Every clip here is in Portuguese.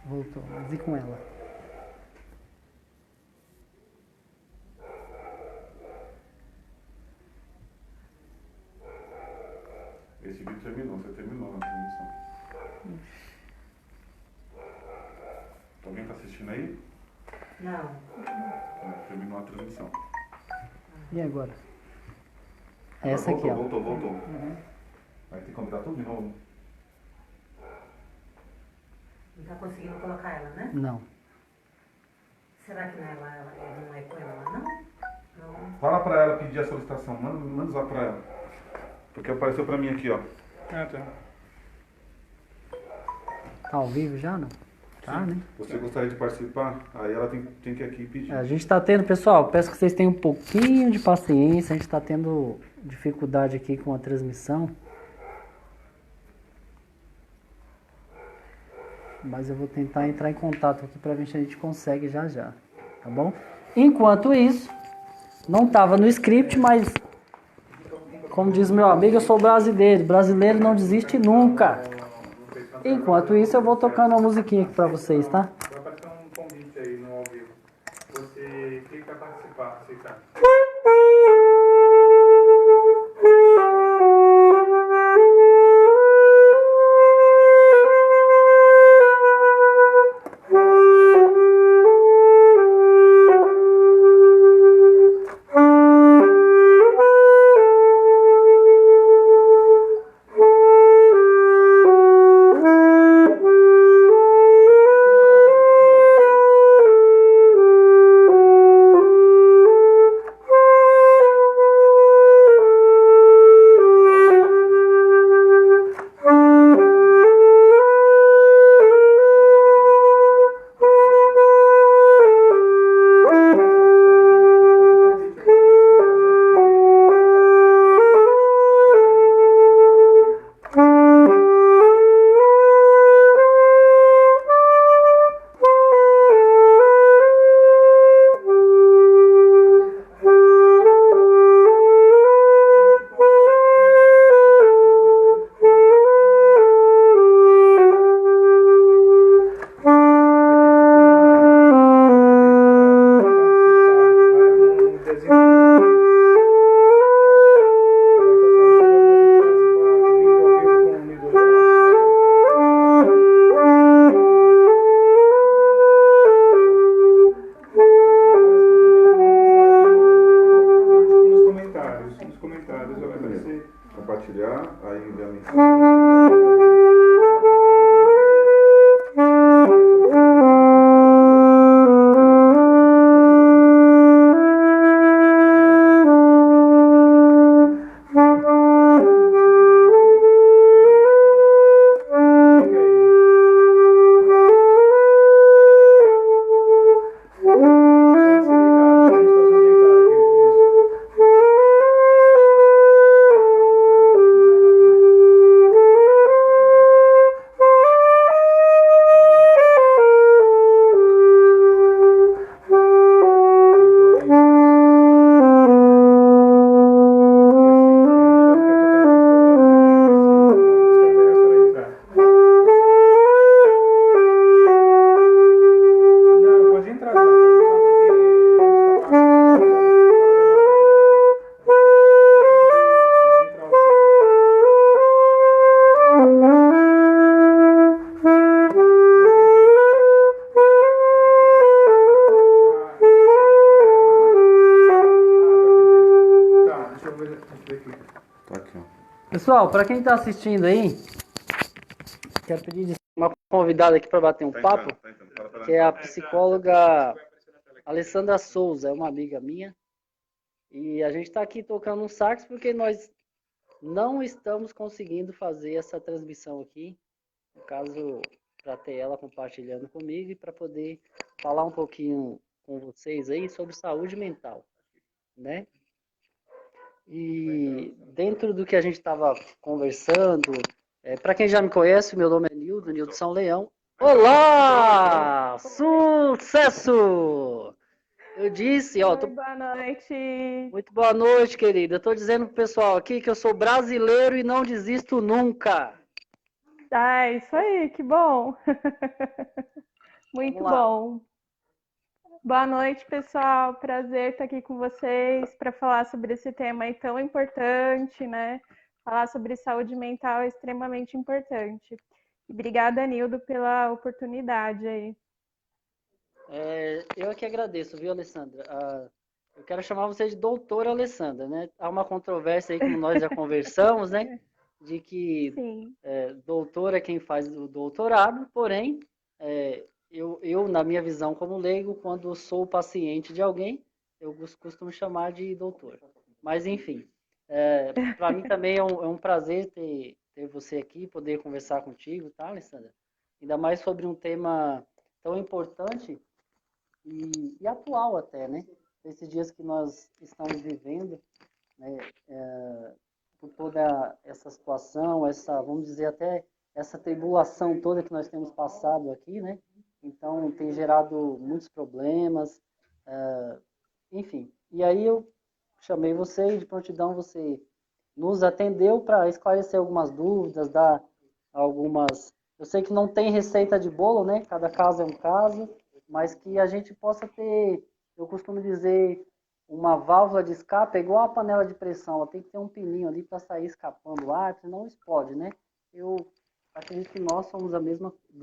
Voltou. Mas e com ela? Esse vídeo terminou, você terminou a transmissão. Alguém tá assistindo aí? Não. Terminou a transmissão. E agora? Agora Essa aqui, ó. Voltou. Vai ter que convidar tudo de novo? Não tá conseguindo colocar ela, né? Não. Será que não é, não é com ela lá, não? Não. Fala pra ela pedir a solicitação, manda usar pra ela. Porque apareceu pra mim aqui, ó. Ah, tá. Tá ao vivo já, não? Tá, né? Você gostaria de participar? Aí ela tem que aqui pedir. A gente tá tendo, pessoal, peço que vocês tenham um pouquinho de paciência. A gente tá tendo dificuldade aqui com a transmissão. Mas eu vou tentar entrar em contato aqui pra ver se a gente consegue já. Tá bom? Enquanto isso, não tava no script, mas como diz meu amigo, eu sou brasileiro. Brasileiro não desiste nunca. Enquanto isso, eu vou tocando uma musiquinha aqui pra vocês, tá? Vai aparecer um convite aí no ao vivo. Você clica para participar, aceitar. Nos comentários vai aparecer. Compartilhar, aí enviar mensagem. Tá aqui, ó. Pessoal, para quem está assistindo aí, quero pedir uma convidada aqui para bater um papo, que é a psicóloga Alessandra Souza, é uma amiga minha. E a gente está aqui tocando um sax porque nós não estamos conseguindo fazer essa transmissão aqui. No caso, para ter ela compartilhando comigo e para poder falar um pouquinho com vocês aí sobre saúde mental, né? E dentro do que a gente estava conversando, para quem já me conhece, meu nome é Nildo São Leão. Olá! Sucesso! Eu disse, ó... Boa noite! Muito boa noite, querida. Eu tô dizendo pro pessoal aqui que eu sou brasileiro e não desisto nunca. Ah, isso aí, que bom. Muito Vamos lá. bom. Boa noite, pessoal. Prazer estar aqui com vocês para falar sobre esse tema aí tão importante, né? Falar sobre saúde mental é extremamente importante. Obrigada, Nildo, pela oportunidade aí. Eu é que agradeço, viu, Alessandra? Eu quero chamar você de doutora Alessandra, né? Há uma controvérsia aí, como nós já conversamos, né? De que Sim. doutor é quem faz o doutorado, porém, na minha visão como leigo, quando sou paciente de alguém, eu costumo chamar de doutor. Mas, enfim, para mim também é um prazer ter você aqui, poder conversar contigo, tá, Alessandra? Ainda mais sobre um tema tão importante e atual até, né? Esses dias que nós estamos vivendo, né? Por toda essa situação, vamos dizer até essa tribulação toda que nós temos passado aqui, né? Então tem gerado muitos problemas, enfim. E aí eu chamei você e de prontidão você nos atendeu para esclarecer algumas dúvidas, dar algumas. Eu sei que não tem receita de bolo, né? Cada caso é um caso, mas que a gente possa ter, eu costumo dizer, uma válvula de escape, é igual a panela de pressão, ela tem que ter um pininho ali para sair escapando o ar, senão explode, né? Eu acredito que nós somos do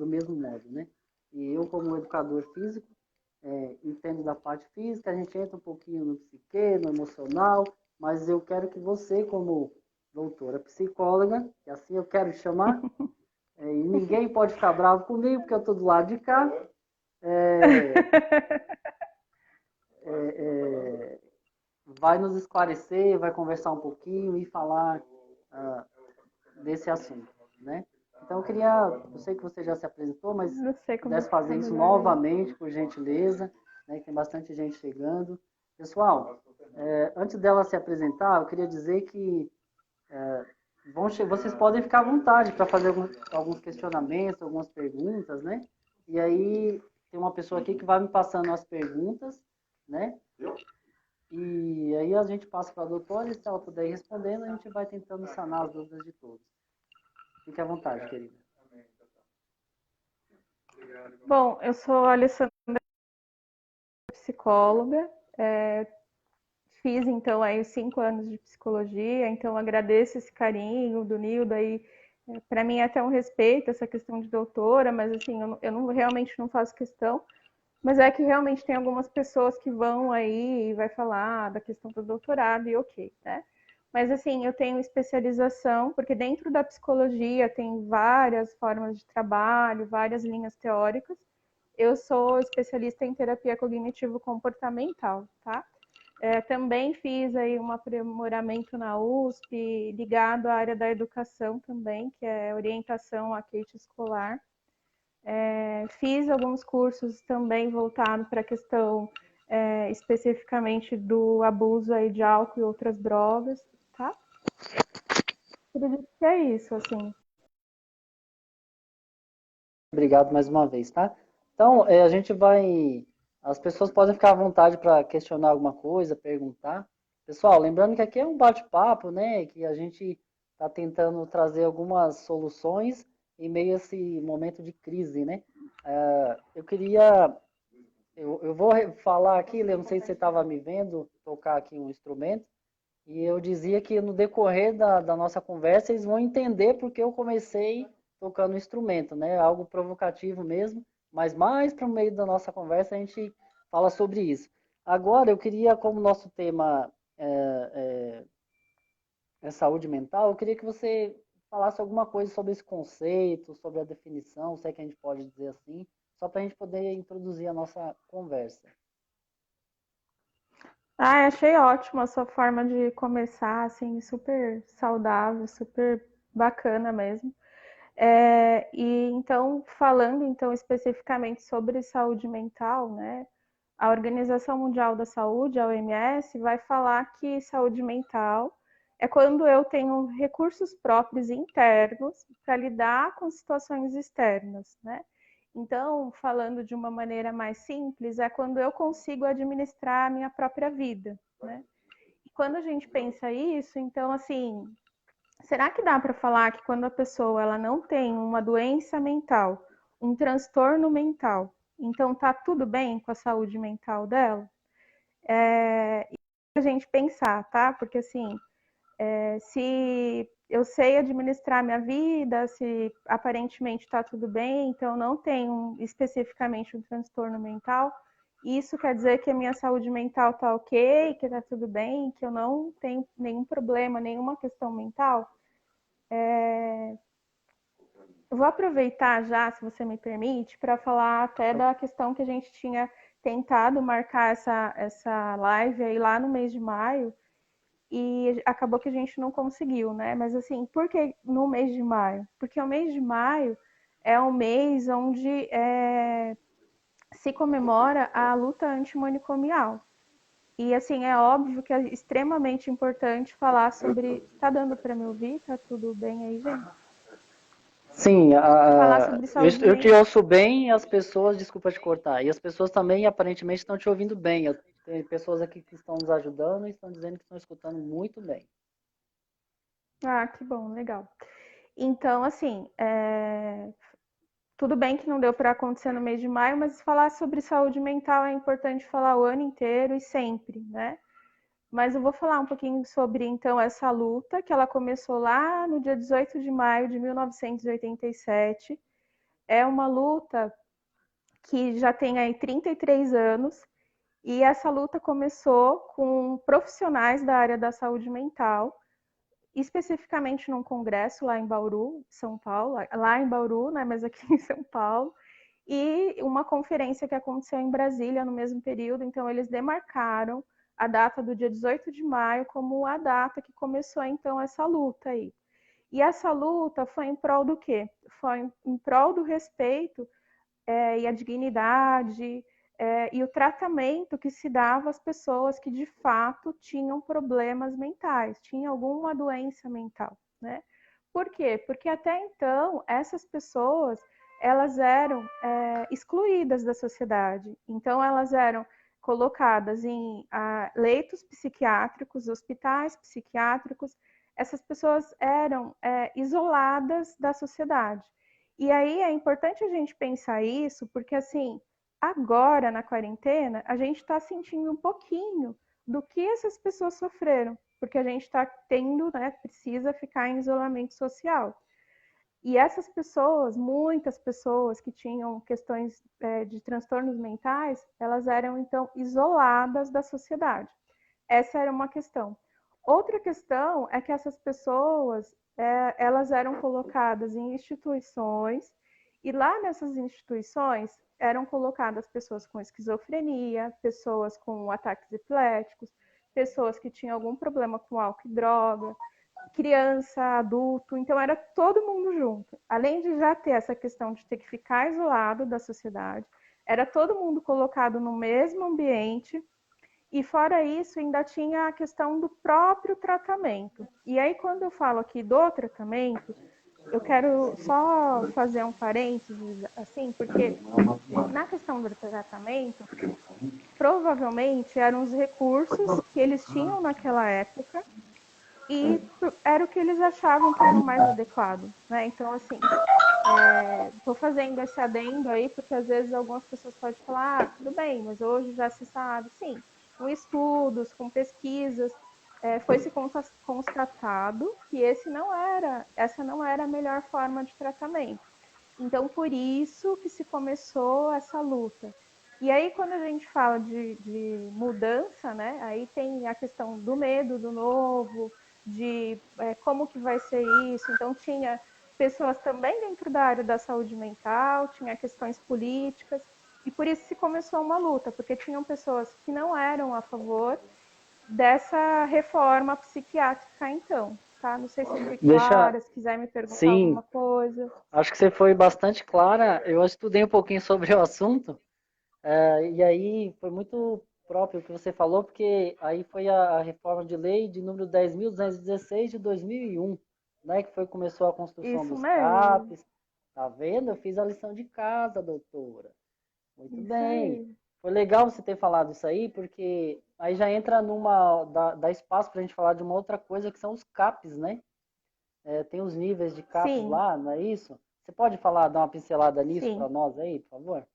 mesmo modo, né? E eu, como educador físico, entendo da parte física, a gente entra um pouquinho no psique, no emocional, mas eu quero que você, como doutora psicóloga, que assim eu quero chamar, e ninguém pode ficar bravo comigo, porque eu estou do lado de cá, vai nos esclarecer, vai conversar um pouquinho e falar desse assunto, né? Então eu sei que você já se apresentou, mas Não sei se como pudesse fazer ficar isso melhor aí. novamente, por gentileza, né? Que tem bastante gente chegando. Pessoal, antes dela se apresentar, eu queria dizer que vocês podem ficar à vontade para fazer alguns questionamentos, algumas perguntas, né? E aí tem uma pessoa aqui que vai me passando as perguntas, né? E aí a gente passa para a doutora e se ela puder ir respondendo, a gente vai tentando sanar as dúvidas de todos. Fique à vontade, querida. Bom, eu sou a Alessandra, psicóloga. Fiz, então, aí os 5 anos de psicologia, então agradeço esse carinho do Nildo aí. Para mim é até um respeito essa questão de doutora, mas assim, realmente não faço questão. Mas é que realmente tem algumas pessoas que vão aí e vai falar da questão do doutorado e ok, né? Mas assim, eu tenho especialização, porque dentro da psicologia tem várias formas de trabalho, várias linhas teóricas. Eu sou especialista em terapia cognitivo-comportamental, tá? Também fiz aí um aprimoramento na USP, ligado à área da educação também, que é orientação à queixa escolar. Fiz alguns cursos também voltados para a questão especificamente do abuso aí de álcool e outras drogas, tá? Acredito que é isso, assim. Obrigado mais uma vez, tá? Então, a gente vai. As pessoas podem ficar à vontade para questionar alguma coisa, perguntar. Pessoal, lembrando que aqui é um bate-papo, né? Que a gente está tentando trazer algumas soluções em meio a esse momento de crise, né? Eu queria. Eu vou falar aqui, eu não sei se você estava me vendo tocar aqui um instrumento, e eu dizia que no decorrer da nossa conversa eles vão entender porque eu comecei tocando instrumento, né? Algo provocativo mesmo, mas mais para o meio da nossa conversa a gente fala sobre isso. Agora eu queria, como nosso tema é saúde mental, eu queria que você falasse alguma coisa sobre esse conceito, sobre a definição, se é que a gente pode dizer assim, só para a gente poder introduzir a nossa conversa. Achei ótima a sua forma de começar, assim, super saudável, super bacana mesmo. E então, falando então especificamente sobre saúde mental, né? A Organização Mundial da Saúde, a OMS, vai falar que saúde mental é quando eu tenho recursos próprios internos para lidar com situações externas, né? Então, falando de uma maneira mais simples, é quando eu consigo administrar a minha própria vida, né? E quando a gente pensa isso, então, assim, será que dá para falar que quando a pessoa ela não tem uma doença mental, um transtorno mental, então tá tudo bem com a saúde mental dela? E a gente pensar, tá? Porque assim, se eu sei administrar minha vida, se aparentemente está tudo bem, então não tenho especificamente um transtorno mental, isso quer dizer que a minha saúde mental está ok, que está tudo bem, que eu não tenho nenhum problema, nenhuma questão mental? Eu vou aproveitar já, se você me permite, para falar até da questão que a gente tinha tentado marcar essa live aí lá no mês de maio, e acabou que a gente não conseguiu, né? Mas assim, por que no mês de maio? Porque o mês de maio é o mês onde se comemora a luta antimanicomial. E assim, é óbvio que é extremamente importante falar sobre. Tá dando para me ouvir? Tá tudo bem aí, gente? Sim, Falar sobre saúde eu te mental. ouço bem e as pessoas, desculpa te cortar, e as pessoas também aparentemente estão te ouvindo bem. Tem pessoas aqui que estão nos ajudando e estão dizendo que estão escutando muito bem. Ah, que bom, legal. Então, assim, tudo bem que não deu para acontecer no mês de maio, mas falar sobre saúde mental é importante falar o ano inteiro e sempre, né? Mas eu vou falar um pouquinho sobre, então, essa luta, que ela começou lá no dia 18 de maio de 1987. É uma luta que já tem aí 33 anos, e essa luta começou com profissionais da área da saúde mental, especificamente num congresso lá em Bauru, São Paulo, lá em Bauru, né, mas aqui em São Paulo, e uma conferência que aconteceu em Brasília no mesmo período. Então eles demarcaram a data do dia 18 de maio como a data que começou então essa luta aí. E essa luta foi em prol do quê? Foi em prol do respeito e a dignidade e o tratamento que se dava às pessoas que de fato tinham problemas mentais, tinham alguma doença mental, né? Por quê? Porque até então essas pessoas elas eram excluídas da sociedade, então elas eram colocadas em leitos psiquiátricos, hospitais psiquiátricos. Essas pessoas eram isoladas da sociedade. E aí é importante a gente pensar isso, porque assim, agora na quarentena, a gente está sentindo um pouquinho do que essas pessoas sofreram, porque a gente está tendo, né, precisa ficar em isolamento social. E essas pessoas, muitas pessoas que tinham questões de transtornos mentais, elas eram então isoladas da sociedade. Essa era uma questão. Outra questão é que essas pessoas, elas eram colocadas em instituições, e lá nessas instituições eram colocadas pessoas com esquizofrenia, pessoas com ataques epiléticos, pessoas que tinham algum problema com álcool e droga, criança, adulto, então era todo mundo junto. Além de já ter essa questão de ter que ficar isolado da sociedade, era todo mundo colocado no mesmo ambiente. E fora isso, ainda tinha a questão do próprio tratamento. E aí, quando eu falo aqui do tratamento, eu quero só fazer um parênteses, assim, porque na questão do tratamento, provavelmente eram os recursos que eles tinham naquela época e era o que eles achavam que era o mais adequado, né? Então, assim, estou fazendo esse adendo aí, porque às vezes algumas pessoas podem falar, tudo bem, mas hoje já se sabe, sim, com estudos, com pesquisas, foi se constatado que essa não era a melhor forma de tratamento. Então, por isso que se começou essa luta. E aí, quando a gente fala de mudança, né, aí tem a questão do medo do novo, de como que vai ser isso. Então, tinha pessoas também dentro da área da saúde mental, tinha questões políticas, e por isso se começou uma luta, porque tinham pessoas que não eram a favor dessa reforma psiquiátrica, então. Tá? Não sei se eu fui Deixa, clara, se quiser me perguntar sim, alguma coisa. acho que você foi bastante clara. Eu estudei um pouquinho sobre o assunto, e aí foi muito próprio o que você falou, porque aí foi a reforma de lei de número 10.216 de 2001, né, que foi começou a construção Isso dos mesmo. CAPs. Tá vendo? Eu fiz a lição de casa, doutora. Muito Isso bem. aí. Foi legal você ter falado isso aí, porque aí já entra dá espaço para a gente falar de uma outra coisa que são os CAPs, né? tem os níveis de CAPS Sim, lá, não é isso? Você pode falar, dar uma pincelada nisso sim. para nós aí, por favor?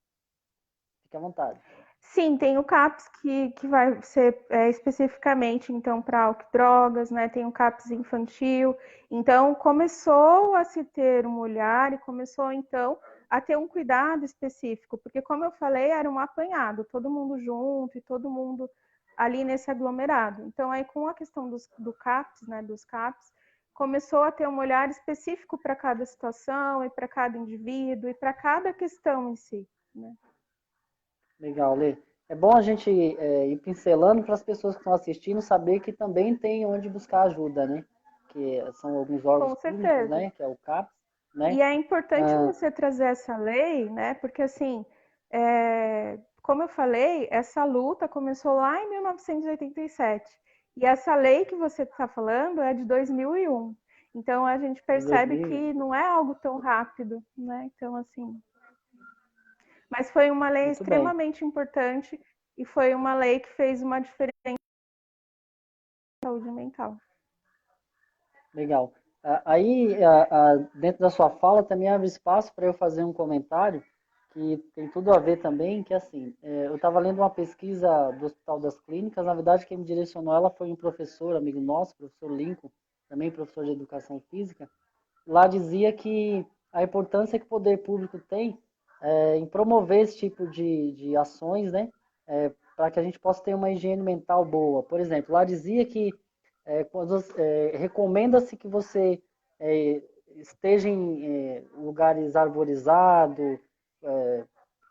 Fique à vontade. Sim, tem o CAPS que vai ser especificamente então para álcool e drogas, né? Tem o CAPS infantil. Então começou a se ter um olhar e começou então a ter um cuidado específico, porque como eu falei, era um apanhado, todo mundo junto e todo mundo ali nesse aglomerado. Então aí com a questão do CAPS, né, dos CAPS, começou a ter um olhar específico para cada situação e para cada indivíduo e para cada questão em si, né? Legal, Lê. É bom a gente ir pincelando para as pessoas que estão assistindo saber que também tem onde buscar ajuda, né? Que são alguns órgãos Com públicos, certeza. né? Que é o CAPS, né? E é importante Ah, você trazer essa lei, né? Porque assim, como eu falei, essa luta começou lá em 1987. E essa lei que você está falando é de 2001. Então a gente de percebe 2000. que não é algo tão rápido, né? Então assim, mas foi uma lei Muito bem. extremamente importante e foi uma lei que fez uma diferença na saúde mental. Legal. Aí, dentro da sua fala, também abre espaço para eu fazer um comentário que tem tudo a ver também, que assim, eu estava lendo uma pesquisa do Hospital das Clínicas, na verdade quem me direcionou ela foi um professor, amigo nosso, professor Lincoln, também professor de Educação Física. Lá dizia que a importância que o poder público tem em promover esse tipo de ações, né, para que a gente possa ter uma higiene mental boa. Por exemplo, lá dizia que recomenda-se que você esteja em lugares arborizados,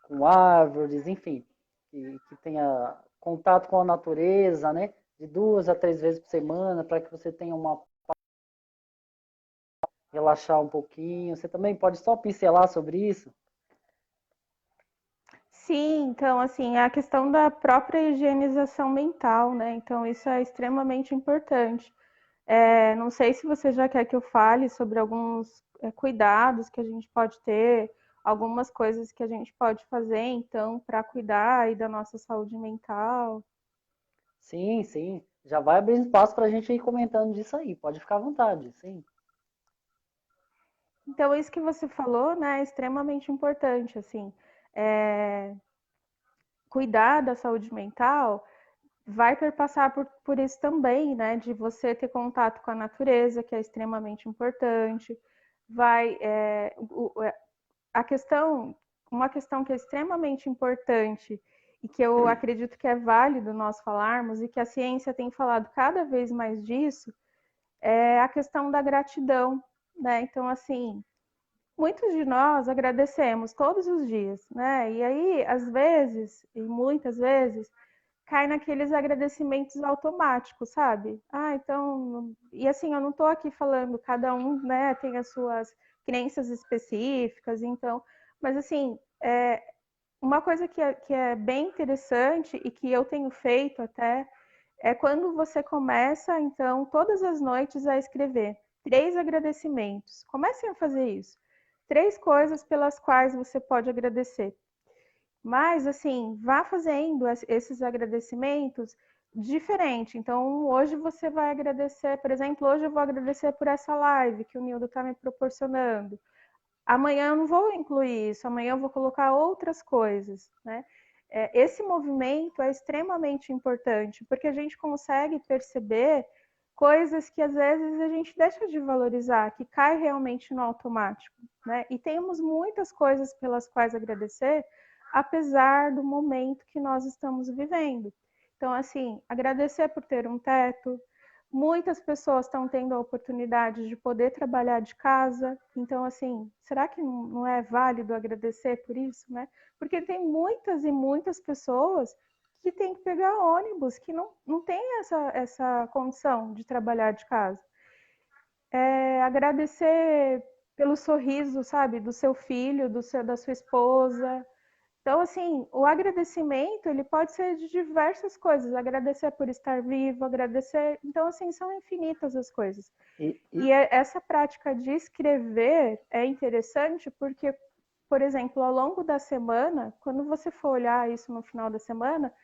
com árvores, enfim, que tenha contato com a natureza, né, de 2 a 3 vezes por semana, para que você tenha uma relaxar um pouquinho. Você também pode só pincelar sobre isso? Sim, então, assim, a questão da própria higienização mental, né? Então, isso é extremamente importante. Não sei se você já quer que eu fale sobre alguns cuidados que a gente pode ter, algumas coisas que a gente pode fazer, então, para cuidar aí da nossa saúde mental. Sim, sim. Já vai abrir espaço para a gente ir comentando disso aí. Pode ficar à vontade, sim. Então, isso que você falou, né, é extremamente importante, assim. É, cuidar da saúde mental vai perpassar por isso também, né? De você ter contato com a natureza, que é extremamente importante. Vai, a questão, uma questão que é extremamente importante e que eu acredito que é válido nós falarmos e que a ciência tem falado cada vez mais disso é a questão da gratidão, né? Então, assim, muitos de nós agradecemos todos os dias, né? E aí, às vezes, e muitas vezes, cai naqueles agradecimentos automáticos, sabe? Ah, então. E assim, eu não estou aqui falando, cada um, né, tem as suas crenças específicas, então. Mas assim, uma coisa que é bem interessante e que eu tenho feito até é quando você começa, então, todas as noites a escrever 3 agradecimentos. Comecem a fazer isso. 3 coisas pelas quais você pode agradecer. Mas, assim, vá fazendo esses agradecimentos diferente. Então, hoje você vai agradecer, por exemplo, hoje eu vou agradecer por essa live que o Nildo está me proporcionando. Amanhã eu não vou incluir isso, amanhã eu vou colocar outras coisas, né? Esse movimento é extremamente importante, porque a gente consegue perceber coisas que às vezes a gente deixa de valorizar, que cai realmente no automático, né? E temos muitas coisas pelas quais agradecer, apesar do momento que nós estamos vivendo. Então, assim, agradecer por ter um teto. Muitas pessoas estão tendo a oportunidade de poder trabalhar de casa. Então, assim, será que não é válido agradecer por isso, né? Porque tem muitas e muitas pessoas que têm que pegar ônibus, que não tem essa condição de trabalhar de casa. Agradecer pelo sorriso, sabe, do seu filho, da sua esposa. Então, assim, o agradecimento, ele pode ser de diversas coisas. Agradecer por estar vivo, agradecer... Então, assim, são infinitas as coisas. E essa prática de escrever é interessante porque, por exemplo, ao longo da semana, quando você for olhar isso no final da semana,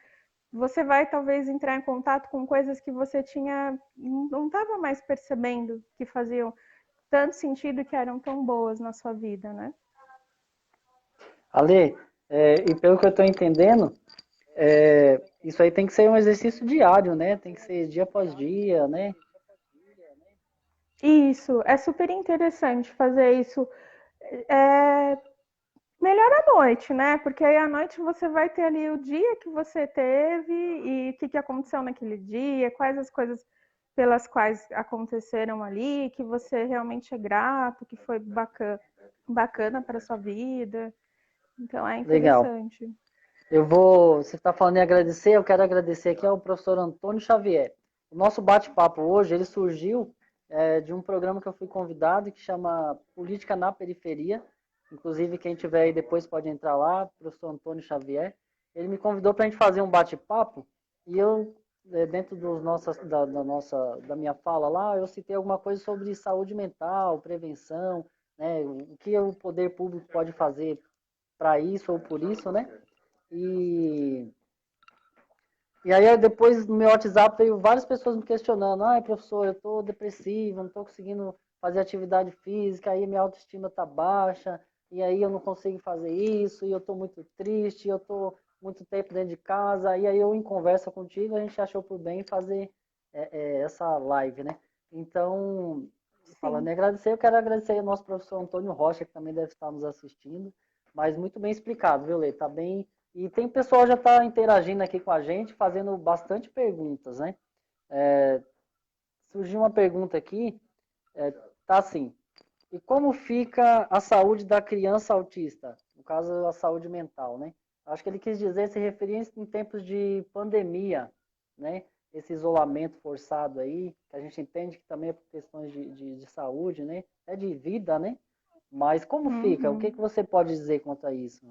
você vai talvez entrar em contato com coisas que você não estava mais percebendo que faziam tanto sentido, que eram tão boas na sua vida, né? Ale, e pelo que eu estou entendendo, isso aí tem que ser um exercício diário, né? Tem que ser dia após dia, né? Isso, é super interessante fazer isso. É, melhor à noite, né? Porque aí à noite você vai ter ali o dia que você teve e o que aconteceu naquele dia, quais as coisas pelas quais aconteceram ali, que você realmente é grato, que foi bacana para sua vida. Então é Legal. interessante. Você está falando em agradecer, eu quero agradecer aqui ao professor Antônio Xavier. O nosso bate-papo hoje, ele surgiu de um programa que eu fui convidado, que chama Política na Periferia. Inclusive, quem tiver aí depois pode entrar lá, professor Antônio Xavier. Ele me convidou para a gente fazer um bate-papo, e eu, dentro da minha fala lá, eu citei alguma coisa sobre saúde mental, prevenção, né, o que o poder público pode fazer para isso ou por isso, né? E, e aí depois no meu WhatsApp veio várias pessoas me questionando, professor, eu estou depressivo, não estou conseguindo fazer atividade física, aí minha autoestima está baixa, e aí eu não consigo fazer isso, e eu estou muito triste, eu estou muito tempo dentro de casa, e aí eu em conversa contigo, a gente achou por bem fazer essa live, né? Então, falando Sim. em agradecer, eu quero agradecer ao nosso professor Antônio Rocha, que também deve estar nos assistindo, mas muito bem explicado, viu, Lê? Tá bem. E tem pessoal já está interagindo aqui com a gente, fazendo bastante perguntas, né? Surgiu uma pergunta aqui, tá assim, e como fica a saúde da criança autista? No caso, a saúde mental, né? Acho que ele quis dizer, se referir em tempos de pandemia, né? Esse isolamento forçado aí, que a gente entende que também é por questões de saúde, né? É de vida, né? Mas como fica? O que Uhum. que você pode dizer quanto a isso?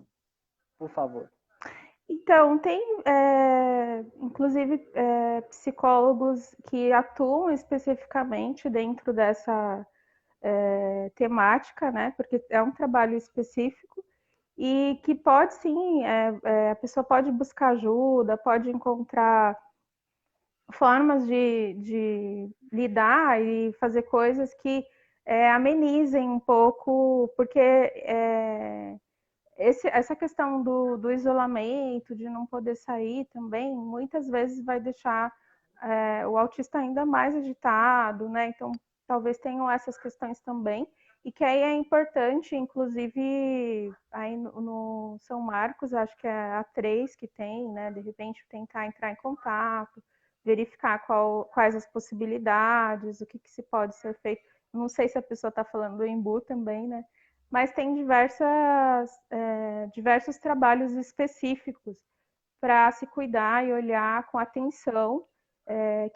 Por favor. Então, tem, inclusive, psicólogos que atuam especificamente dentro dessa temática, né? Porque é um trabalho específico e que pode sim, a pessoa pode buscar ajuda, pode encontrar formas de lidar e fazer coisas que amenizem um pouco, porque essa questão do isolamento, de não poder sair também, muitas vezes vai deixar o autista ainda mais agitado, né? Então, talvez tenham essas questões também, e que aí é importante, inclusive, aí no São Marcos, acho que é a 3 que tem, né? De repente, tentar entrar em contato, verificar quais as possibilidades, o que se pode ser feito. Não sei se a pessoa está falando do Embu também, né? Mas tem diversos trabalhos específicos para se cuidar e olhar com atenção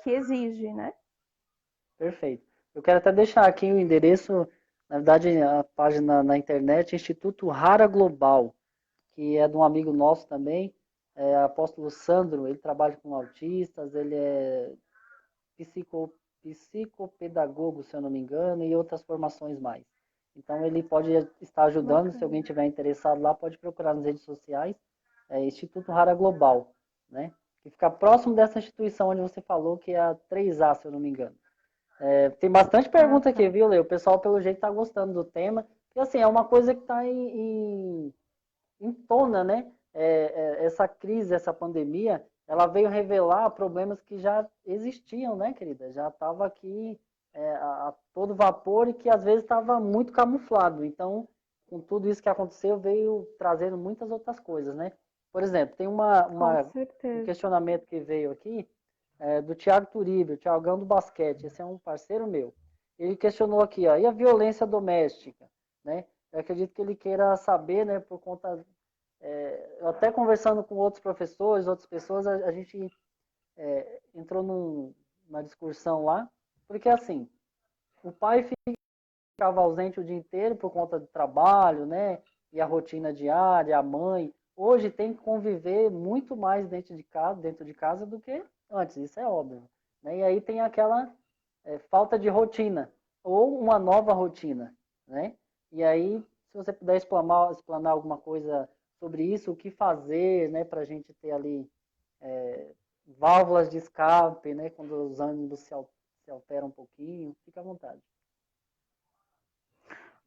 que exige, né? Perfeito. Eu quero até deixar aqui o endereço, na verdade, a página na internet, Instituto Rara Global, que é de um amigo nosso também, Apóstolo Sandro. Ele trabalha com autistas, ele é psico, psicopedagogo, se eu não me engano, e outras formações mais. Então ele pode estar ajudando, se alguém Bacana. tiver interessado lá, pode procurar nas redes sociais, Instituto Rara Global, né? Que fica próximo dessa instituição onde você falou, que é a 3A, se eu não me engano. Tem bastante Ah, pergunta aqui, tá. viu, Leo? O pessoal, pelo jeito, está gostando do tema. E assim, é uma coisa que está em tona, né? Essa crise, essa pandemia, ela veio revelar problemas que já existiam, né, querida? Já estava aqui a todo vapor e que às vezes estava muito camuflado. Então, com tudo isso que aconteceu, veio trazendo muitas outras coisas, né? Por exemplo, tem Com um certeza. questionamento que veio aqui do Thiago Turibe, o Thiagão do basquete. Esse é um parceiro meu. Ele questionou aqui, ó, e a violência doméstica, né? Eu acredito que ele queira saber, né, por conta até conversando com outros professores, outras pessoas, a gente entrou numa discussão lá, porque assim, o pai ficava ausente o dia inteiro por conta do trabalho, né? E a rotina diária, a mãe. Hoje tem que conviver muito mais dentro de casa do que antes, isso é óbvio. Né? E aí tem aquela falta de rotina, ou uma nova rotina, né? E aí, se você puder explanar alguma coisa sobre isso, o que fazer, né, para a gente ter ali válvulas de escape, né, quando os ânimos se alteram um pouquinho, fica à vontade.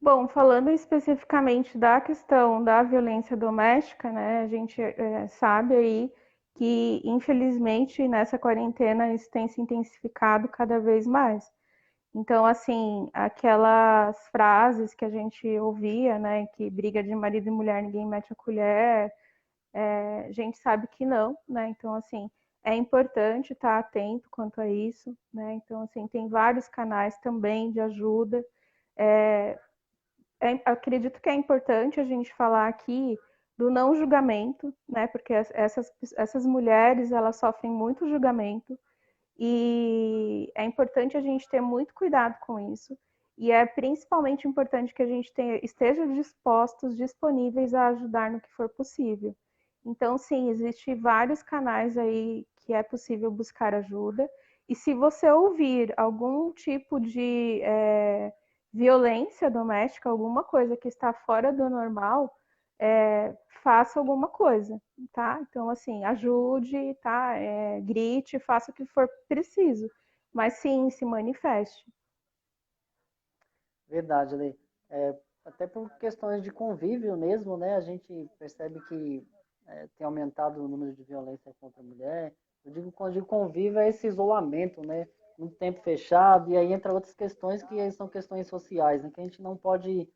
Bom, falando especificamente da questão da violência doméstica, né, a gente sabe aí que, infelizmente, nessa quarentena isso tem se intensificado cada vez mais. Então, assim, aquelas frases que a gente ouvia, né, que briga de marido e mulher, ninguém mete a colher, a gente sabe que não, né? Então, assim, é importante estar atento quanto a isso, né? Então, assim, tem vários canais também de ajuda. É, acredito que é importante a gente falar aqui do não julgamento, né? Porque essas mulheres, elas sofrem muito julgamento e é importante a gente ter muito cuidado com isso. E é principalmente importante que a gente esteja dispostos, disponíveis a ajudar no que for possível. Então, sim, existem vários canais aí que é possível buscar ajuda. E se você ouvir algum tipo de violência doméstica, alguma coisa que está fora do normal, faça alguma coisa, tá? Então, assim, ajude, tá? Grite, faça o que for preciso. Mas sim, se manifeste. Verdade, Lê. Até por questões de convívio mesmo, né? A gente percebe que tem aumentado o número de violência contra a mulher. Eu digo, quando eu digo convívio, é esse isolamento, né? Muito tempo fechado, e aí entra outras questões que são questões sociais, né? Que a gente não pode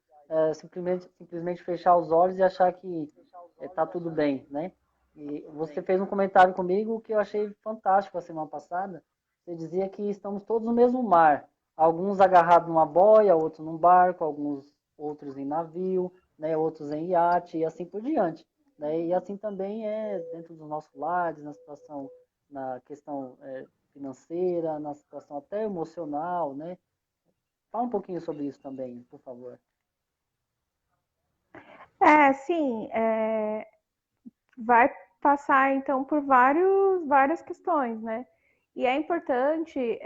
simplesmente fechar os olhos e achar que tá tudo bem, né? E você fez um comentário comigo que eu achei fantástico a semana passada. Você dizia que estamos todos no mesmo mar, alguns agarrados numa boia, outros num barco, alguns outros em navio, né, outros em iate e assim por diante. Né? E assim também é dentro dos nossos lares, na situação, na questão financeira, na situação até emocional, né? Fala um pouquinho sobre isso também, por favor. Sim, vai passar então por várias questões, né? E é importante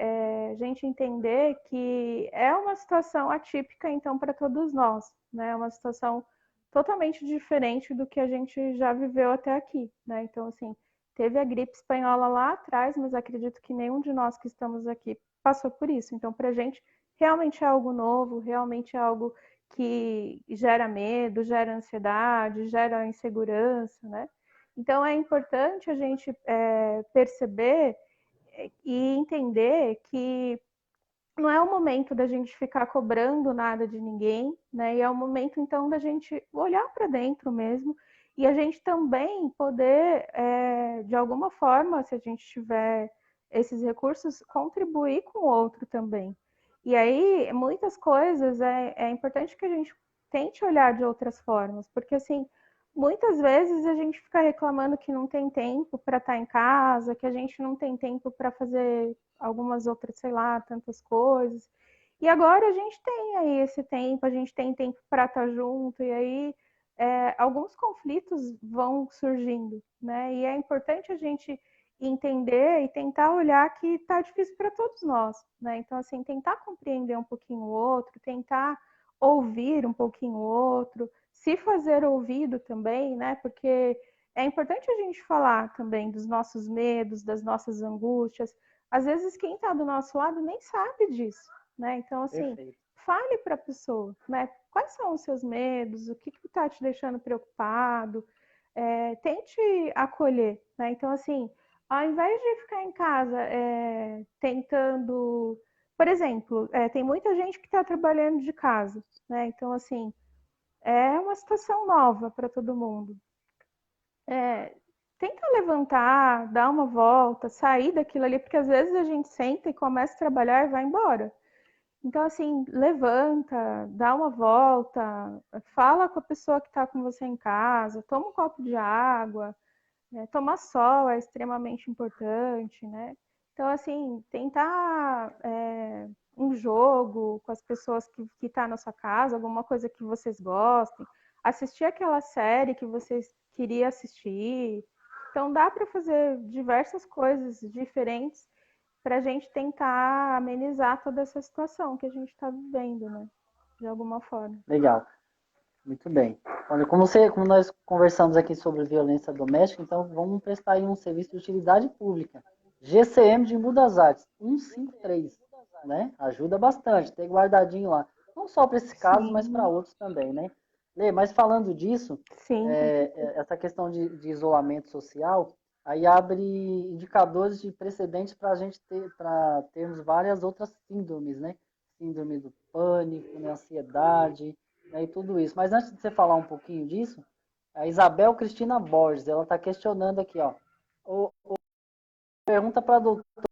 a gente entender que é uma situação atípica, então, para todos nós, né? É uma situação totalmente diferente do que a gente já viveu até aqui, né? Então, assim, teve a gripe espanhola lá atrás, mas acredito que nenhum de nós que estamos aqui passou por isso. Então, para a gente, realmente é algo novo, realmente é algo que gera medo, gera ansiedade, gera insegurança, né? Então é importante a gente perceber e entender que não é o momento da gente ficar cobrando nada de ninguém, né? E é o momento então da gente olhar para dentro mesmo e a gente também poder, de alguma forma, se a gente tiver esses recursos, contribuir com o outro também. E aí, muitas coisas é importante que a gente tente olhar de outras formas, porque assim, muitas vezes a gente fica reclamando que não tem tempo para estar em casa, que a gente não tem tempo para fazer algumas outras, sei lá, tantas coisas. E agora a gente tem aí esse tempo, a gente tem tempo para estar junto, e aí alguns conflitos vão surgindo, né? E é importante a gente entender e tentar olhar que está difícil para todos nós, né? Então, assim, tentar compreender um pouquinho o outro, tentar ouvir um pouquinho o outro, se fazer ouvido também, né? Porque é importante a gente falar também dos nossos medos, das nossas angústias. Às vezes quem está do nosso lado nem sabe disso, né? Então, assim, Perfeito. fale para a pessoa, né? Quais são os seus medos? O que está te deixando preocupado? Tente acolher, né? Então, assim, ao invés de ficar em casa tentando, por exemplo, tem muita gente que está trabalhando de casa, né? Então, assim, é uma situação nova para todo mundo. Tenta levantar, dar uma volta, sair daquilo ali, porque às vezes a gente senta e começa a trabalhar e vai embora. Então, assim, levanta, dá uma volta, fala com a pessoa que está com você em casa, toma um copo de água, tomar sol é extremamente importante, né? Então, assim, tentar um jogo com as pessoas que tá na sua casa, alguma coisa que vocês gostem, assistir aquela série que vocês queriam assistir. Então, dá para fazer diversas coisas diferentes para a gente tentar amenizar toda essa situação que a gente está vivendo, né? De alguma forma. Legal. Muito bem. Olha, como nós conversamos aqui sobre violência doméstica, então vamos prestar aí um serviço de utilidade pública. GCM de Embu das Artes, 153, né? Ajuda bastante, tem guardadinho lá. Não só para esse caso, mas Sim. para outros também, né? Lê, mas falando disso, Sim, essa questão de isolamento social, aí abre indicadores de precedentes para a gente para termos várias outras síndromes, né? Síndrome do pânico, né? Ansiedade, né? E tudo isso. Mas antes de você falar um pouquinho disso, a Isabel Cristina Borges, ela está questionando aqui, ó. Pergunta para a doutora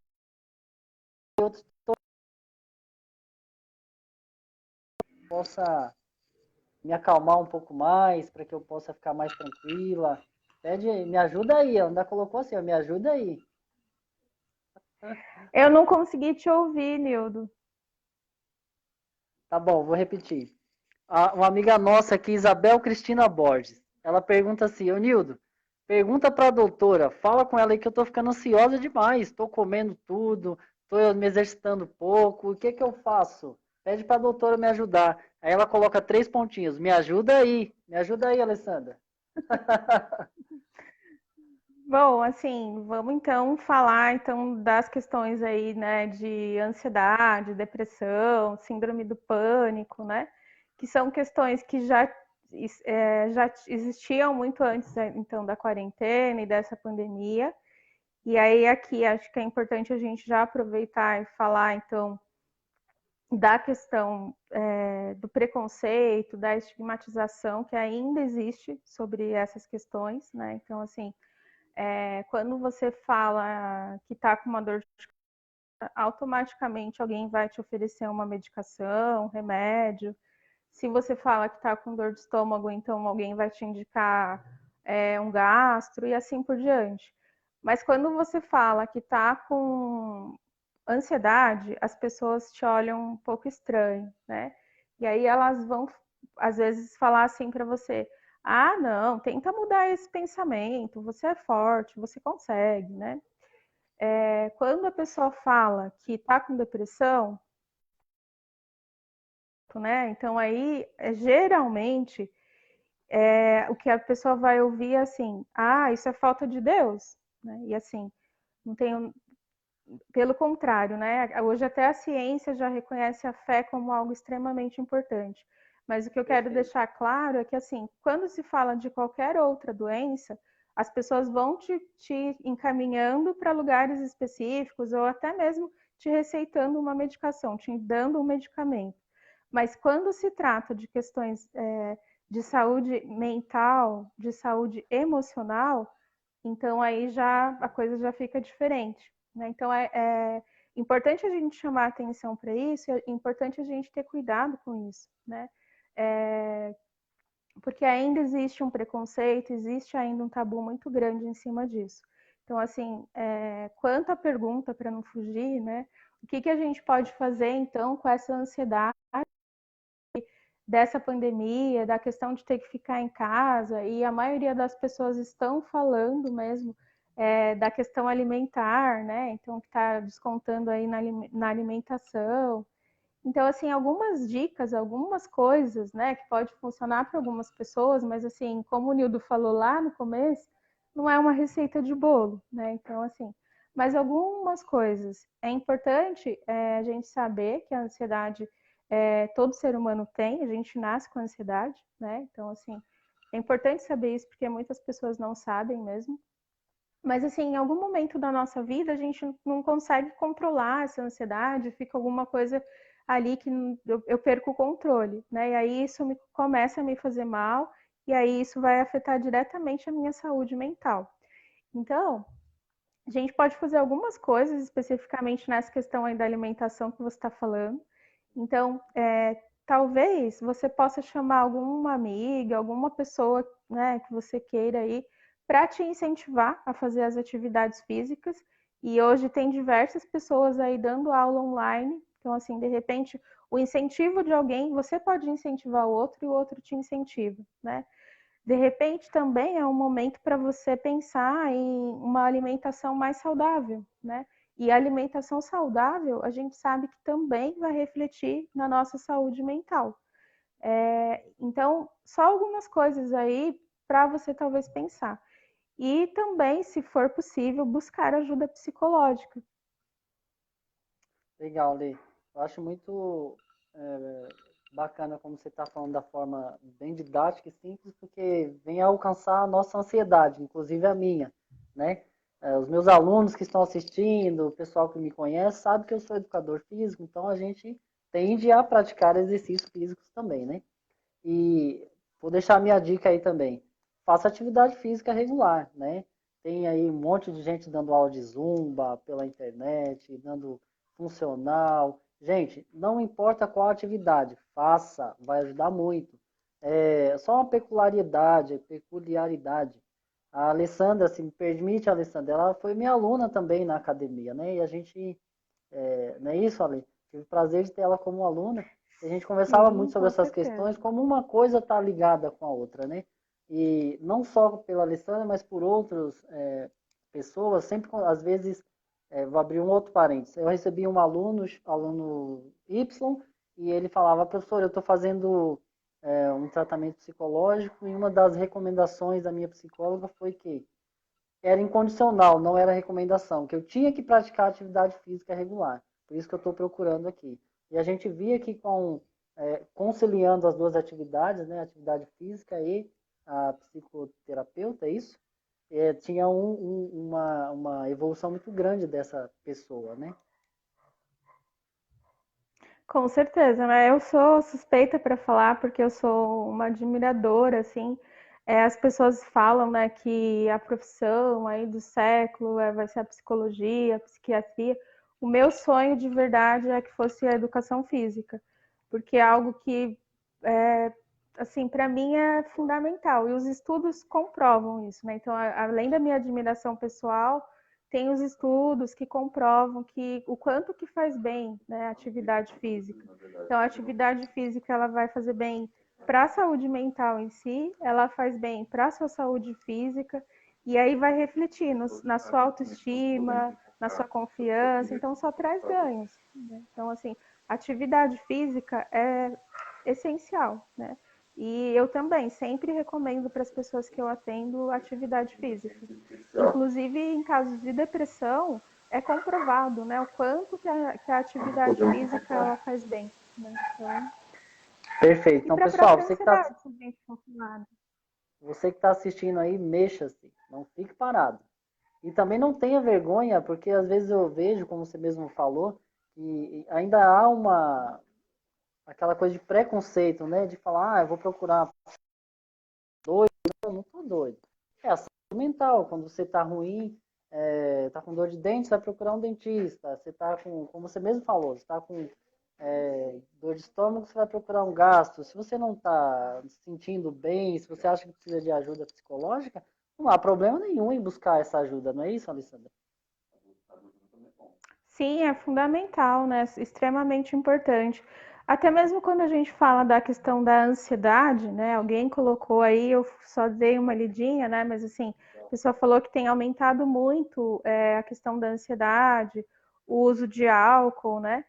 possa me acalmar um pouco mais, para que eu possa ficar mais tranquila. Pede, me ajuda aí, ela ainda colocou assim, ó, me ajuda aí. eu não consegui te ouvir, Nildo. Tá bom, vou repetir. Uma amiga nossa aqui, Isabel Cristina Borges, ela pergunta assim, ô Nildo, pergunta para a doutora, fala com ela aí que eu tô ficando ansiosa demais, tô comendo tudo, tô me exercitando pouco, o que que eu faço? Pede para a doutora me ajudar. Aí ela coloca 3 pontinhos, me ajuda aí, Alessandra. Bom, assim, vamos então falar então das questões aí, né, de ansiedade, depressão, síndrome do pânico, né, que são questões que já existiam muito antes, então, da quarentena e dessa pandemia. E aí aqui acho que é importante a gente já aproveitar e falar, então, da questão do preconceito, da estigmatização que ainda existe sobre essas questões, né? Então, assim, quando você fala que está com uma dor de cabeça, automaticamente alguém vai te oferecer uma medicação, um remédio. Se você fala que está com dor de estômago, então alguém vai te indicar um gastro e assim por diante. Mas quando você fala que está com ansiedade, as pessoas te olham um pouco estranho, né? E aí elas vão, às vezes, falar assim para você: ah, não, tenta mudar esse pensamento, você é forte, você consegue, né? Quando a pessoa fala que está com depressão, né? Então aí, geralmente, o que a pessoa vai ouvir é assim: ah, isso é falta de Deus, né? E assim, não tenho. Pelo contrário, né? Hoje até a ciência já reconhece a fé como algo extremamente importante. Mas o que eu quero deixar claro é que, assim, quando se fala de qualquer outra doença, as pessoas vão te encaminhando para lugares específicos ou até mesmo te receitando uma medicação, te dando um medicamento. Mas quando se trata de questões de saúde mental, de saúde emocional, então aí já a coisa já fica diferente. Né? Então é importante a gente chamar atenção para isso, é importante a gente ter cuidado com isso, né? Porque ainda existe um preconceito, existe ainda um tabu muito grande em cima disso. Então, assim, quanto à pergunta, para não fugir, né? O que a gente pode fazer, então, com essa ansiedade dessa pandemia, da questão de ter que ficar em casa, e a maioria das pessoas estão falando mesmo da questão alimentar, né? Então, que está descontando aí na alimentação. Então, assim, algumas dicas, algumas coisas, né, que pode funcionar para algumas pessoas, mas, assim, como o Nildo falou lá no começo, não é uma receita de bolo, né? Então, assim, mas algumas coisas. É importante a gente saber que a ansiedade todo ser humano tem, a gente nasce com ansiedade, né? Então, assim, é importante saber isso porque muitas pessoas não sabem mesmo. Mas, assim, em algum momento da nossa vida, a gente não consegue controlar essa ansiedade, fica alguma coisa ali que eu perco o controle, né? E aí isso começa a me fazer mal, e aí isso vai afetar diretamente a minha saúde mental. Então, a gente pode fazer algumas coisas, especificamente nessa questão aí da alimentação que você está falando. Então, talvez você possa chamar alguma amiga, alguma pessoa, né, que você queira aí, para te incentivar a fazer as atividades físicas. E hoje tem diversas pessoas aí dando aula online. Então, assim, de repente, o incentivo de alguém, você pode incentivar o outro e o outro te incentiva, né? De repente, também é um momento para você pensar em uma alimentação mais saudável, né? E a alimentação saudável, a gente sabe que também vai refletir na nossa saúde mental. Então, só algumas coisas aí para você talvez pensar. E também, se for possível, buscar ajuda psicológica. Legal, Lê. Eu acho muito bacana como você está falando da forma bem didática e simples, porque vem a alcançar a nossa ansiedade, inclusive a minha, né? Os meus alunos que estão assistindo, o pessoal que me conhece, sabe que eu sou educador físico, então a gente tende a praticar exercícios físicos também, né? E vou deixar a minha dica aí também. Faça atividade física regular, né? Tem aí um monte de gente dando aula de zumba pela internet, dando funcional. Gente, não importa qual atividade, faça, vai ajudar muito. É só uma peculiaridade. A Alessandra, se me permite, Alessandra, ela foi minha aluna também na academia, né? E a gente, não é isso, Ale? Tive o prazer de ter ela como aluna. A gente conversava Sim, muito sobre com essas certeza. questões, como uma coisa está ligada com a outra, né? E não só pela Alessandra, mas por outras pessoas, sempre, às vezes, vou abrir um outro parênteses. Eu recebi um aluno Y, e ele falava, professor, eu estou fazendo um tratamento psicológico, e uma das recomendações da minha psicóloga foi que era incondicional, não era recomendação, que eu tinha que praticar atividade física regular. Por isso que eu estou procurando aqui. E a gente via que conciliando as duas atividades, né, a atividade física e a psicoterapeuta, é isso? Tinha uma evolução muito grande dessa pessoa, né? Com certeza, né? Eu sou suspeita para falar porque eu sou uma admiradora, assim. As pessoas falam, né, que a profissão aí do século vai ser a psicologia, a psiquiatria. O meu sonho de verdade é que fosse a educação física, porque é algo que, é, assim, para mim é fundamental. E os estudos comprovam isso, né? Então, além da minha admiração pessoal, tem os estudos que comprovam que o quanto que faz bem, né, a atividade física. Então, a atividade física ela vai fazer bem para a saúde mental em si, ela faz bem para a sua saúde física, e aí vai refletir na sua autoestima, na sua confiança, então só traz ganhos. Né? Então, assim, atividade física é essencial, né? E eu também sempre recomendo para as pessoas que eu atendo atividade física. Inclusive, em casos de depressão, é comprovado, né, o quanto que a atividade física ela faz bem. Né? Então, Perfeito. e Então, para a pessoal, própria ansiedade, se a gente for falar. você que está assistindo aí, mexa-se, não fique parado. E também não tenha vergonha, porque às vezes eu vejo, como você mesmo falou, que ainda há aquela coisa de preconceito, né? De falar, eu vou procurar doido. Não, não tô doido. É a saúde mental. Quando você tá ruim, tá com dor de dente, você vai procurar um dentista. Você tá com, como você mesmo falou, você tá com dor de estômago, você vai procurar um gastro. Se você não está se sentindo bem, se você acha que precisa de ajuda psicológica, não há problema nenhum em buscar essa ajuda, não é isso, Alessandra? Sim, é fundamental, né? Extremamente importante. Até mesmo quando a gente fala da questão da ansiedade, né? Alguém colocou aí, eu só dei uma lidinha, né? Mas assim, a pessoa falou que tem aumentado muito a questão da ansiedade, o uso de álcool, né?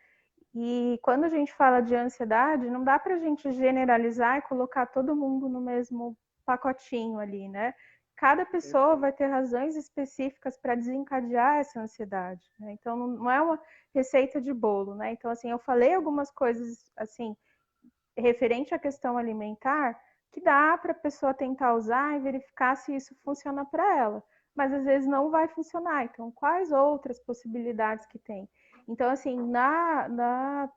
E quando a gente fala de ansiedade, não dá para a gente generalizar e colocar todo mundo no mesmo pacotinho ali, né? Cada pessoa vai ter razões específicas para desencadear essa ansiedade. Né? Então, não é uma receita de bolo, né? Então, assim, eu falei algumas coisas, assim, referente à questão alimentar, que dá para a pessoa tentar usar e verificar se isso funciona para ela. Mas às vezes não vai funcionar. Então, quais outras possibilidades que tem? Então, assim, na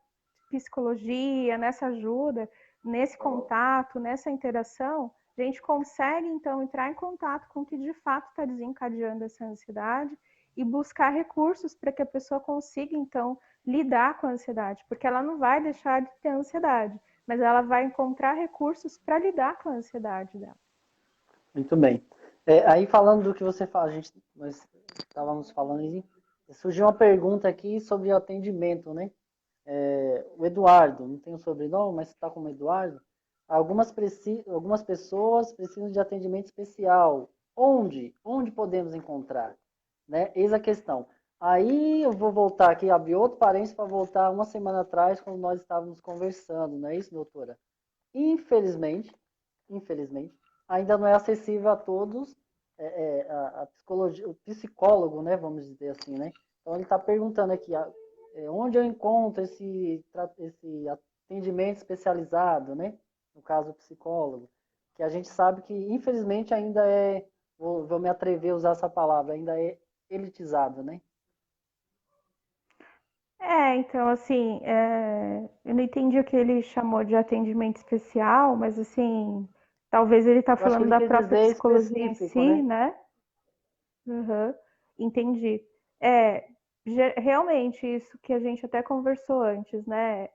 psicologia, nessa ajuda, nesse contato, nessa interação, a gente consegue, então, entrar em contato com o que de fato está desencadeando essa ansiedade e buscar recursos para que a pessoa consiga, então, lidar com a ansiedade, porque ela não vai deixar de ter ansiedade, mas ela vai encontrar recursos para lidar com a ansiedade dela. Muito bem. Aí falando do que você fala, nós estávamos falando aí, surgiu uma pergunta aqui sobre o atendimento, né? O Eduardo, não tem o sobrenome, mas está como Eduardo. Algumas pessoas precisam de atendimento especial. Onde? Onde podemos encontrar? Né? Eis a questão. Aí eu vou voltar aqui, abrir outro parênteses para voltar uma semana atrás, quando nós estávamos conversando, não é isso, doutora? Infelizmente, infelizmente, ainda não é acessível a todos a psicologia, o psicólogo, né, vamos dizer assim, né? Então ele está perguntando aqui, onde eu encontro esse atendimento especializado, né? No caso, o psicólogo, que a gente sabe que, infelizmente, ainda vou me atrever a usar essa palavra, ainda é elitizado, né? Então, assim, eu não entendi o que ele chamou de atendimento especial, mas, assim, talvez ele está Eu acho que falando ele da quis própria dizer psicologia em específico, si, né? né? Uhum, entendi. Realmente, isso que a gente até conversou antes, né?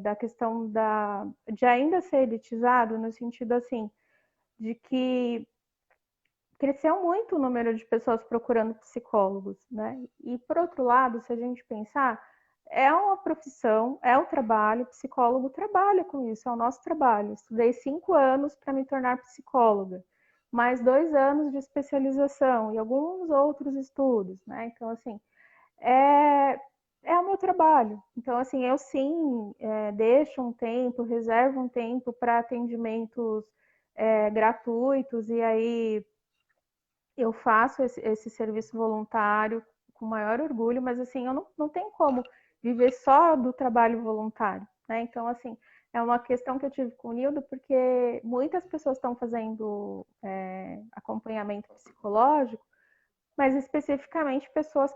Da questão de ainda ser elitizado, no sentido, assim, de que cresceu muito o número de pessoas procurando psicólogos, né? E por outro lado, se a gente pensar, é uma profissão, é um trabalho, psicólogo trabalha com isso, é o nosso trabalho. Estudei 5 anos para me tornar psicóloga, mais 2 anos de especialização e alguns outros estudos, né? Então, assim, é, é o meu trabalho. Então, assim, eu sim deixo um tempo, reservo um tempo para atendimentos gratuitos, e aí eu faço esse serviço voluntário com maior orgulho, mas assim, eu não tenho como viver só do trabalho voluntário, né? Então, assim, é uma questão que eu tive com o Nildo, porque muitas pessoas estão fazendo acompanhamento psicológico, mas especificamente pessoas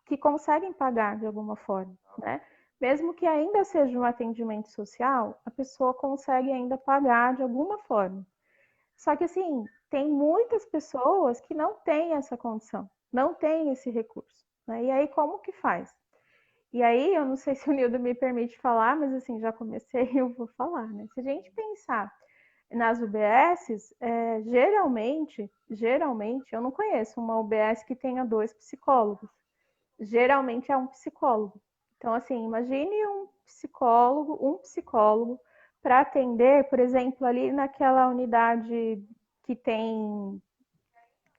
que conseguem pagar de alguma forma, né? Mesmo que ainda seja um atendimento social, a pessoa consegue ainda pagar de alguma forma. Só que, assim, tem muitas pessoas que não têm essa condição, não têm esse recurso, né? E aí, como que faz? E aí, eu não sei se o Nildo me permite falar, mas, assim, já comecei, eu vou falar, né? Se a gente pensar nas UBSs, geralmente, eu não conheço uma UBS que tenha 2 psicólogos. Geralmente é um psicólogo. Então, assim, imagine um psicólogo para atender, por exemplo, ali naquela unidade que tem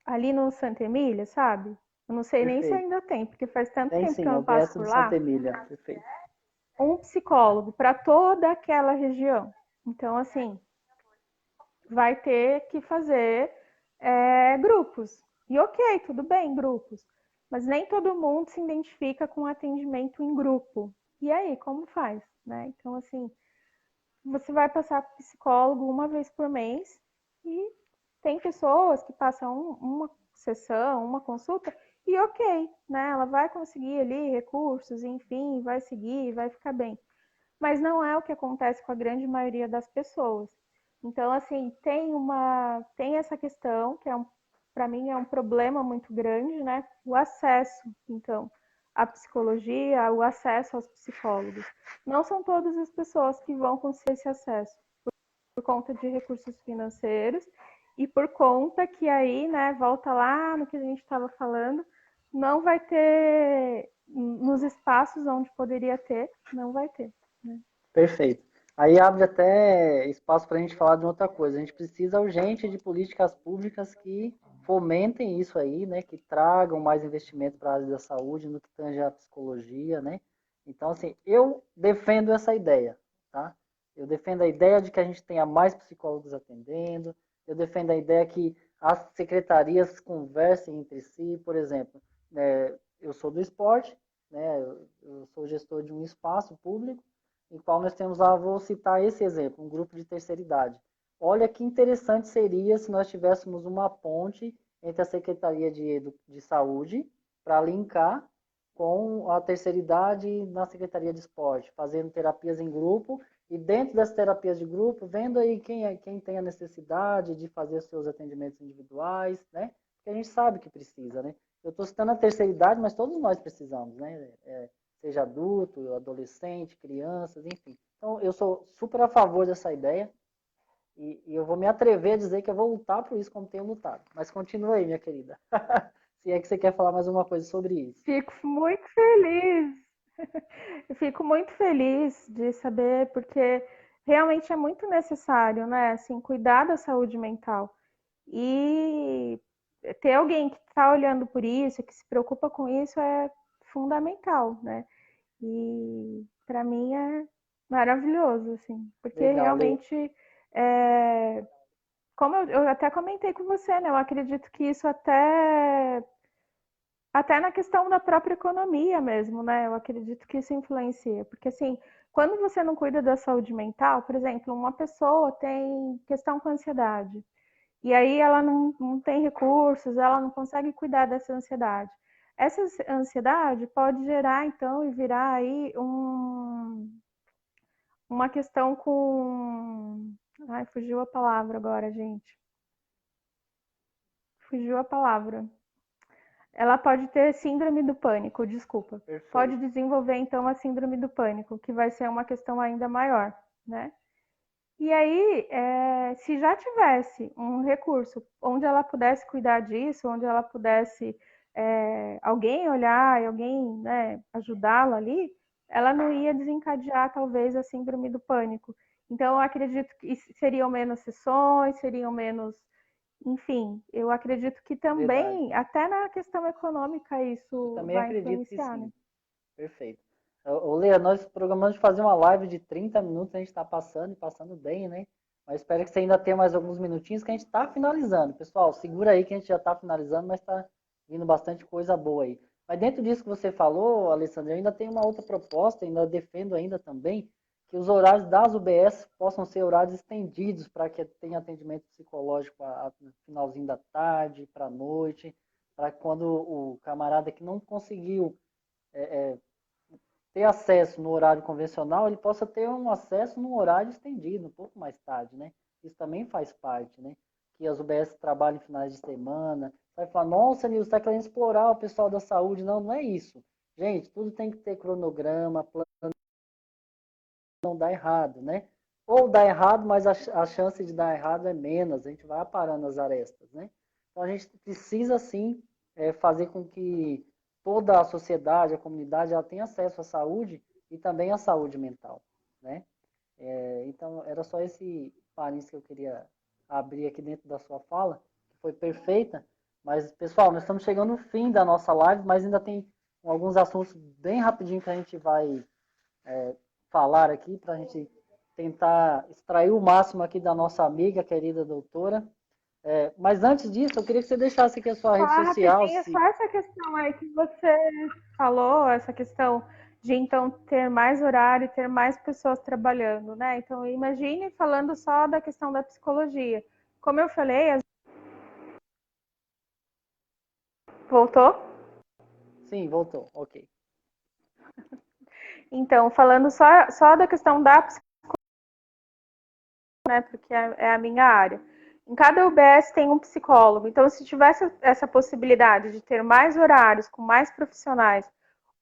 ali no Santa Emília, sabe? Eu não sei nem se Perfeito. ainda tem, porque faz tanto Tem tempo que eu sim, é o não passo BS por do Santa lá. Emília. Perfeito. Um psicólogo para toda aquela região. Então, assim, vai ter que fazer grupos. E ok, tudo bem, grupos. Mas nem todo mundo se identifica com atendimento em grupo. E aí, como faz? Né? Então, assim, você vai passar psicólogo uma vez por mês e tem pessoas que passam uma sessão, uma consulta e ok, né? Ela vai conseguir ali recursos, enfim, vai seguir, vai ficar bem. Mas não é o que acontece com a grande maioria das pessoas. Então, assim, tem essa questão que para mim é um problema muito grande, né? O acesso, então, à psicologia, o acesso aos psicólogos. Não são todas as pessoas que vão conseguir esse acesso por conta de recursos financeiros e por conta que aí, né, volta lá no que a gente estava falando, não vai ter nos espaços onde poderia ter, não vai ter. Né? Perfeito. Aí abre até espaço para a gente falar de outra coisa. A gente precisa urgente de políticas públicas que fomentem isso aí, né? Que tragam mais investimento para a área da saúde, no que tange a psicologia, né? Então, assim, eu defendo essa ideia, tá? Eu defendo a ideia de que a gente tenha mais psicólogos atendendo, eu defendo a ideia que as secretarias conversem entre si, por exemplo, eu sou do esporte, né? Eu sou gestor de um espaço público, em qual nós temos lá, vou citar esse exemplo, um grupo de terceira idade. Olha que interessante seria se nós tivéssemos uma ponte entre a Secretaria de Saúde para linkar com a terceira idade na Secretaria de Esporte, fazendo terapias em grupo e dentro das terapias de grupo, vendo aí quem tem a necessidade de fazer seus atendimentos individuais, né? Porque a gente sabe que precisa, né? Eu estou citando a terceira idade, mas todos nós precisamos, né? Seja adulto, adolescente, crianças, enfim. Então, eu sou super a favor dessa ideia e eu vou me atrever a dizer que eu vou lutar por isso como tenho lutado. Mas continua aí, minha querida. Se é que você quer falar mais uma coisa sobre isso. Fico muito feliz. Eu fico muito feliz de saber, porque realmente é muito necessário, né? Assim, cuidar da saúde mental. E ter alguém que está olhando por isso, que se preocupa com isso, é fundamental, né? E para mim é maravilhoso, assim, porque Legal, Lê. realmente, como eu até comentei com você, né? Eu acredito que isso até na questão da própria economia mesmo, né? Eu acredito que isso influencia, porque assim, Quando você não cuida da saúde mental, por exemplo, uma pessoa tem questão com ansiedade, e aí ela não tem recursos, ela não consegue cuidar dessa ansiedade. Essa ansiedade pode gerar, então, e virar aí uma questão com... Ai, fugiu a palavra agora, gente. Fugiu a palavra. Ela pode ter síndrome do pânico, desculpa. Perfeito. Pode desenvolver, então, a síndrome do pânico, que vai ser uma questão ainda maior, né? E aí, se já tivesse um recurso onde ela pudesse cuidar disso, onde ela pudesse alguém olhar e alguém, né, ajudá-la ali, ela não ia desencadear talvez a síndrome do pânico. Então, eu acredito que seriam menos sessões, seriam menos, enfim, eu acredito que também, Verdade. até na questão econômica, Eu isso também vai acredito que influenciar, né? sim. Perfeito. Ô, Lea, nós programamos de fazer uma live de 30 minutos, a gente está passando e passando bem, né? Mas espero que você ainda tenha mais alguns minutinhos que a gente está finalizando. Pessoal, segura aí que a gente já está finalizando, mas está vindo bastante coisa boa aí. Mas dentro disso que você falou, Alessandra, eu ainda tenho uma outra proposta, ainda defendo ainda também, que os horários das UBS possam ser horários estendidos para que tenha atendimento psicológico no finalzinho da tarde, para a noite, para quando o camarada que não conseguiu ter acesso no horário convencional, ele possa ter um acesso no horário estendido, um pouco mais tarde, né? Isso também faz parte, né? Que as UBS trabalham em finais de semana. Vai falar, nossa, Nilson, está querendo explorar o pessoal da saúde. Não, não é isso. Gente, tudo tem que ter cronograma, plano, não dá errado, né? Ou dá errado, mas a chance de dar errado é menos, a gente vai aparando as arestas, né? Então a gente precisa sim fazer com que toda a sociedade, a comunidade, ela tenha acesso à saúde e também à saúde mental, né? Então era só esse parênteses que eu queria abrir aqui dentro da sua fala, que foi perfeita, mas pessoal, nós estamos chegando no fim da nossa live, mas ainda tem alguns assuntos bem rapidinho que a gente vai falar aqui para a gente tentar extrair o máximo aqui da nossa amiga, querida doutora. Mas antes disso, eu queria que você deixasse aqui a sua rede social. Rapidinho, só essa questão aí que você falou, essa questão de então ter mais horário, ter mais pessoas trabalhando, né? Então imagine falando só da questão da psicologia. Como eu falei, voltou? Sim, voltou, ok. Então, falando só da questão da psicologia, né? Porque é a minha área. Em cada UBS tem um psicólogo. Então, se tivesse essa possibilidade de ter mais horários, com mais profissionais,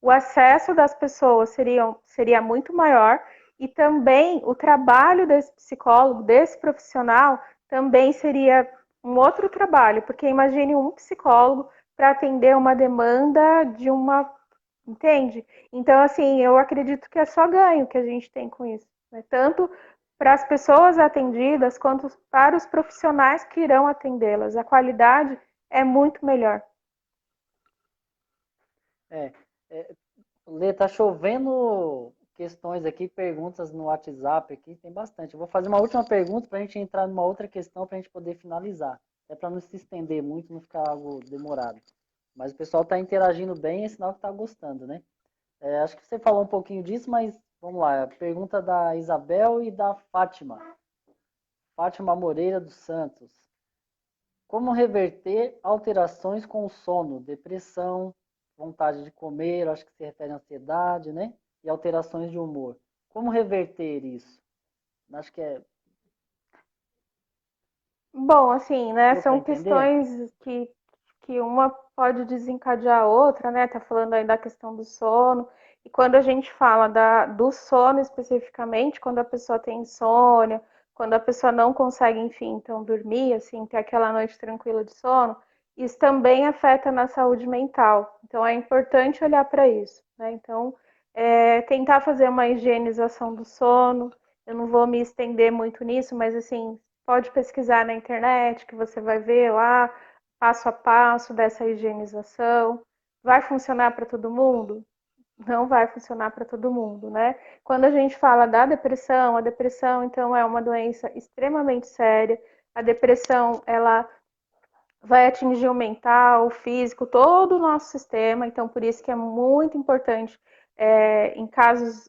o acesso das pessoas seria muito maior e também o trabalho desse psicólogo, desse profissional, também seria um outro trabalho, porque imagine um psicólogo para atender uma demanda de uma... Entende? Então, assim, eu acredito que é só ganho que a gente tem com isso, né? Tanto para as pessoas atendidas quanto para os profissionais que irão atendê-las. A qualidade é muito melhor. Lê, tá chovendo questões aqui, perguntas no WhatsApp aqui, tem bastante. Eu vou fazer uma última pergunta para a gente entrar numa outra questão para a gente poder finalizar. É para não se estender muito, não ficar algo demorado. Mas o pessoal está interagindo bem, é sinal que está gostando, né? Acho que você falou um pouquinho disso, mas vamos lá. Pergunta da Isabel e da Fátima. Fátima Moreira dos Santos. Como reverter alterações com o sono, depressão, vontade de comer, acho que se refere à ansiedade, né? E alterações de humor. Como reverter isso? Acho que é... Bom, assim, né, Deu para são entender? questões que uma pode desencadear a outra, né? Tá falando aí da questão do sono. E quando a gente fala do sono especificamente, quando a pessoa tem insônia, quando a pessoa não consegue, enfim, então dormir, assim, ter aquela noite tranquila de sono, isso também afeta na saúde mental. Então é importante olhar para isso, né? Então, tentar fazer uma higienização do sono. Eu não vou me estender muito nisso, mas assim, pode pesquisar na internet, que você vai ver lá passo a passo dessa higienização. Vai funcionar para todo mundo? Não vai funcionar para todo mundo, né? Quando a gente fala da depressão, a depressão, então, é uma doença extremamente séria. A depressão, ela vai atingir o mental, o físico, todo o nosso sistema. Então, por isso que é muito importante, em casos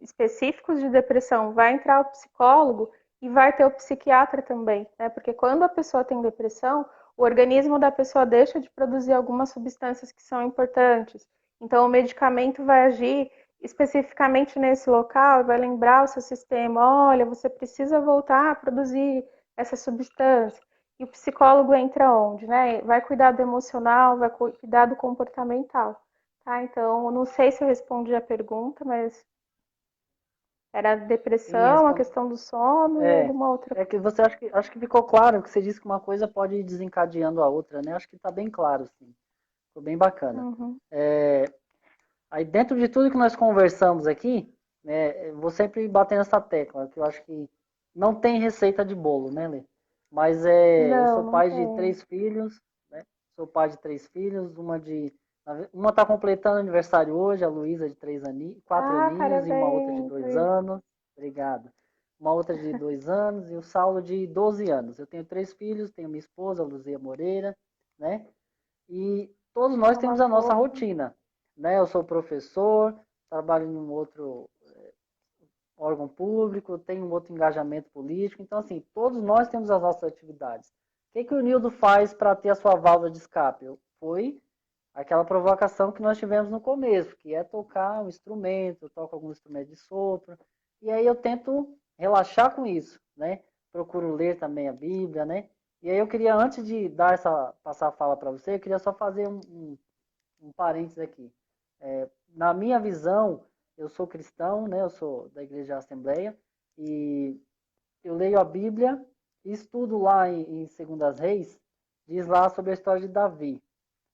específicos de depressão, vai entrar o psicólogo e vai ter o psiquiatra também, né? Porque quando a pessoa tem depressão, o organismo da pessoa deixa de produzir algumas substâncias que são importantes. Então, o medicamento vai agir especificamente nesse local e vai lembrar o seu sistema, olha, você precisa voltar a produzir essa substância. E o psicólogo entra onde, né? Vai cuidar do emocional, vai cuidar do comportamental, tá? Então, não sei se eu respondi a pergunta, mas era a Sim, depressão, a questão do sono e É, alguma outra é coisa. que você acho que ficou claro que você disse que uma coisa pode ir desencadeando a outra, né? Acho que está bem claro, sim. Ficou bem bacana. Uhum. Aí dentro de tudo que nós conversamos aqui, né, eu vou sempre bater nessa tecla, que eu acho que não tem receita de bolo, né, Lê? Mas eu Não, sou não pai de tem. 3 filhos, né? Sou pai de 3 filhos, uma está completando aniversário hoje, a Luísa de 4 aninhos, e uma outra de Parabéns, 2 anos. Obrigado. Uma outra de 2 anos e o Saulo de 12 anos. Eu tenho 3 filhos, tenho minha esposa, a Luzia Moreira, né? E todos é nós uma temos a nossa fofa. rotina, né? Eu sou professor, trabalho em um outro órgão público, tenho um outro engajamento político. Então, assim, todos nós temos as nossas atividades. O que o Nildo faz para ter a sua válvula de escape? Foi aquela provocação que nós tivemos no começo, que é tocar um instrumento, eu toco algum instrumento de sopro, e aí eu tento relaxar com isso, né? Procuro ler também a Bíblia, né? E aí eu queria, antes de passar a fala para você, eu queria só fazer um parênteses aqui. Na minha visão, eu sou cristão, né? Eu sou da Igreja Assembleia, e eu leio a Bíblia e estudo lá em 2 Reis, diz lá sobre a história de Davi.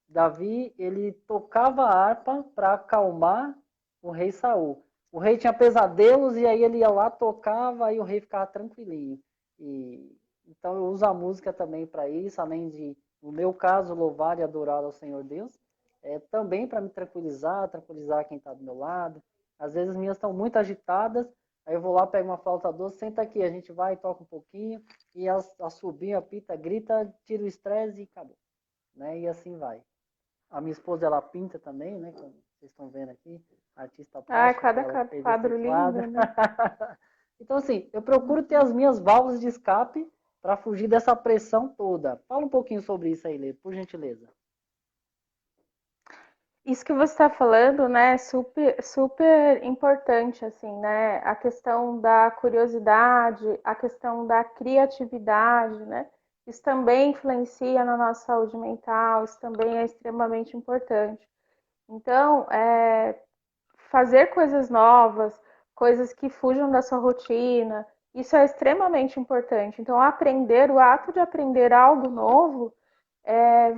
Davi, ele tocava a harpa para acalmar o rei Saul. O rei tinha pesadelos e aí ele ia lá, tocava, aí o rei ficava tranquilinho. Então eu uso a música também para isso, além de, no meu caso, louvar e adorar ao Senhor Deus, também para me tranquilizar quem está do meu lado. Às vezes as minhas estão muito agitadas, aí eu vou lá, pego uma flauta doce, senta aqui, a gente vai, toca um pouquinho, e assobia, apita, grita, tira o estresse e acabou. Né? E assim vai. A minha esposa, ela pinta também, né? Como vocês estão vendo aqui, artista Ai, plástica, foi cada ela que fez esse quadro quadro. lindo, né? Então, assim, eu procuro ter as minhas válvulas de escape para fugir dessa pressão toda. Fala um pouquinho sobre isso aí, Lê, por gentileza. Isso que você está falando, né, é super, super importante, assim, né? A questão da curiosidade, a questão da criatividade, né? Isso também influencia na nossa saúde mental, isso também é extremamente importante. Então, fazer coisas novas, coisas que fujam da sua rotina, isso é extremamente importante. Então, o ato de aprender algo novo,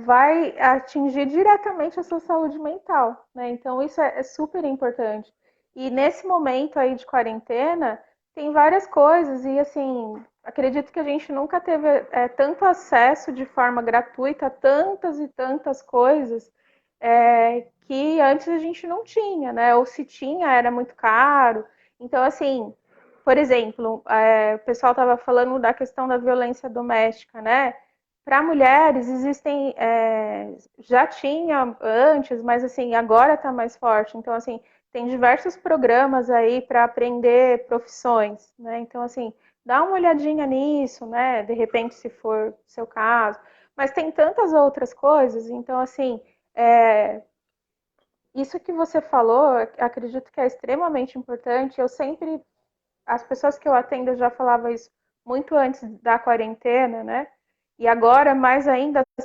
vai atingir diretamente a sua saúde mental, né? Então, isso é super importante. E nesse momento aí de quarentena, tem várias coisas, e assim, acredito que a gente nunca teve tanto acesso de forma gratuita a tantas e tantas coisas que antes a gente não tinha, né? Ou se tinha, era muito caro. Então, assim, por exemplo, o pessoal estava falando da questão da violência doméstica, né? Para mulheres existem, já tinha antes, mas assim, agora está mais forte. Então, assim, tem diversos programas aí para aprender profissões, né? Então, assim, dá uma olhadinha nisso, né? De repente, se for seu caso. Mas tem tantas outras coisas, então, assim, é, isso que você falou, acredito que é extremamente importante. Eu sempre, as pessoas que eu atendo, eu já falava isso muito antes da quarentena, né? E agora, mais ainda, a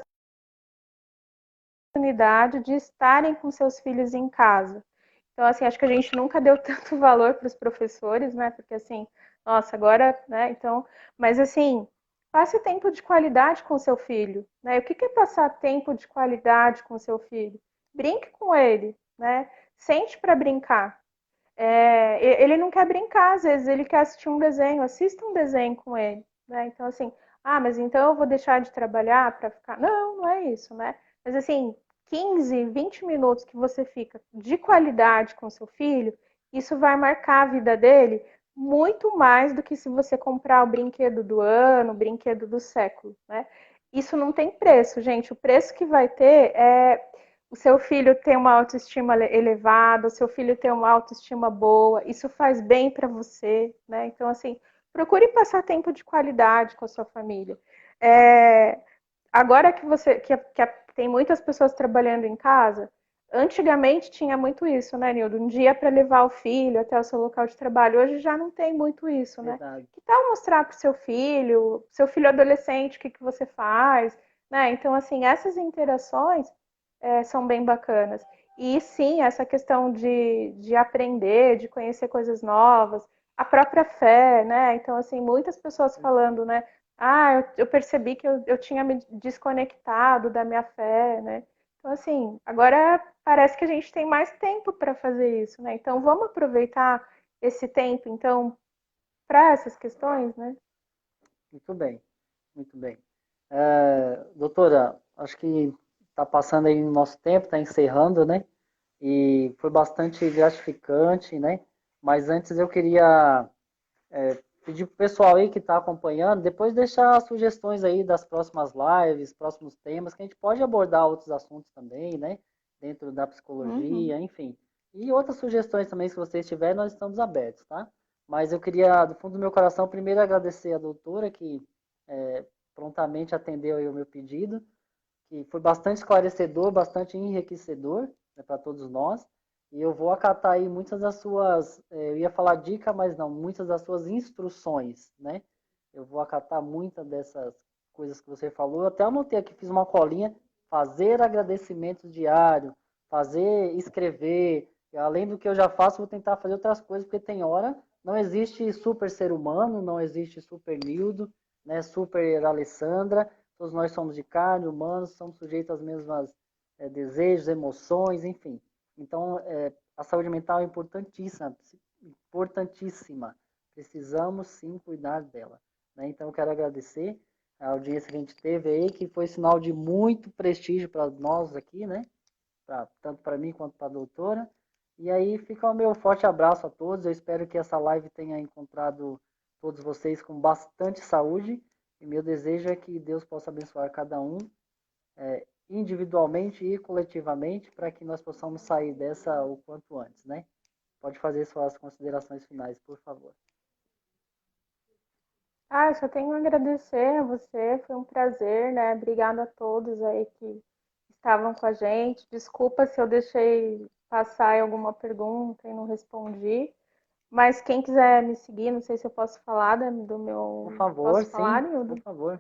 oportunidade de estarem com seus filhos em casa. Então, assim, acho que a gente nunca deu tanto valor para os professores, né? Porque, assim, nossa, agora, né? Então, mas, assim, passe tempo de qualidade com o seu filho, né? O que é passar tempo de qualidade com o seu filho? Brinque com ele, né? Sente para brincar. Ele não quer brincar, às vezes ele quer assistir um desenho, assista um desenho com ele, né? Então, assim, mas então eu vou deixar de trabalhar para ficar. Não, não é isso, né? Mas, assim, 15, 20 minutos que você fica de qualidade com seu filho, isso vai marcar a vida dele muito mais do que se você comprar o brinquedo do ano, o brinquedo do século, né? Isso não tem preço, gente. O preço que vai ter é o seu filho tem uma autoestima elevada, o seu filho tem uma autoestima boa, isso faz bem para você, né? Então, assim, procure passar tempo de qualidade com a sua família. Agora que tem muitas pessoas trabalhando em casa, antigamente tinha muito isso, né, Nildo? Um dia para levar o filho até o seu local de trabalho. Hoje já não tem muito isso, né? Verdade. Que tal mostrar para o seu filho adolescente, o que você faz, né? Então, assim, essas interações são bem bacanas. E sim, essa questão de aprender, de conhecer coisas novas, a própria fé, né? Então, assim, muitas pessoas falando, né? Eu percebi que eu tinha me desconectado da minha fé, né? Então, assim, agora parece que a gente tem mais tempo para fazer isso, né? Então, vamos aproveitar esse tempo, então, para essas questões, né? Muito bem, muito bem. Doutora, acho que está passando aí o nosso tempo, está encerrando, né? E foi bastante gratificante, né? Mas antes eu queria pedir para o pessoal aí que está acompanhando, depois deixar sugestões aí das próximas lives, próximos temas, que a gente pode abordar outros assuntos também, né? Dentro da psicologia, enfim. E outras sugestões também, se vocês tiverem, nós estamos abertos, tá? Mas eu queria, do fundo do meu coração, primeiro agradecer a doutora que prontamente atendeu aí o meu pedido, que foi bastante esclarecedor, bastante enriquecedor, né, para todos nós. E eu vou acatar aí muitas das suas, eu ia falar dica, mas não, muitas das suas instruções, né? Eu vou acatar muitas dessas coisas que você falou. Eu até anotei aqui, fiz uma colinha, fazer agradecimentos diário, escrever. Além do que eu já faço, vou tentar fazer outras coisas, porque tem hora, não existe super ser humano, não existe super Nildo, né? Super Alessandra. Todos nós somos de carne, humanos, somos sujeitos às mesmas desejos, emoções, enfim. Então, a saúde mental é importantíssima, importantíssima. Precisamos sim cuidar dela, né? Então, eu quero agradecer a audiência que a gente teve aí, que foi sinal de muito prestígio para nós aqui, né? Tanto para mim quanto para a doutora. E aí fica o meu forte abraço a todos. Eu espero que essa live tenha encontrado todos vocês com bastante saúde. E meu desejo é que Deus possa abençoar cada um individualmente e coletivamente para que nós possamos sair dessa o quanto antes, né? Pode fazer suas considerações finais, por favor. Eu só tenho a agradecer a você, foi um prazer, né? Obrigada a todos aí que estavam com a gente. Desculpa se eu deixei passar alguma pergunta e não respondi. Mas quem quiser me seguir, não sei se eu posso falar do meu. Por favor, Posso falar, sim, Nildo? por favor.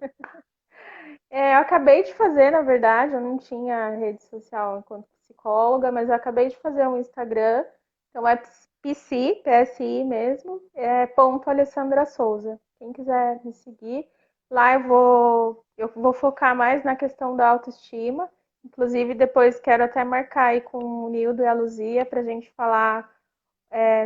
Eu acabei de fazer, na verdade, eu não tinha rede social enquanto psicóloga, mas eu acabei de fazer um Instagram. Então é PSI, PSI mesmo, ponto Alessandra Souza. Quem quiser me seguir, lá eu vou focar mais na questão da autoestima. Inclusive, depois quero até marcar aí com o Nildo e a Luzia para a gente falar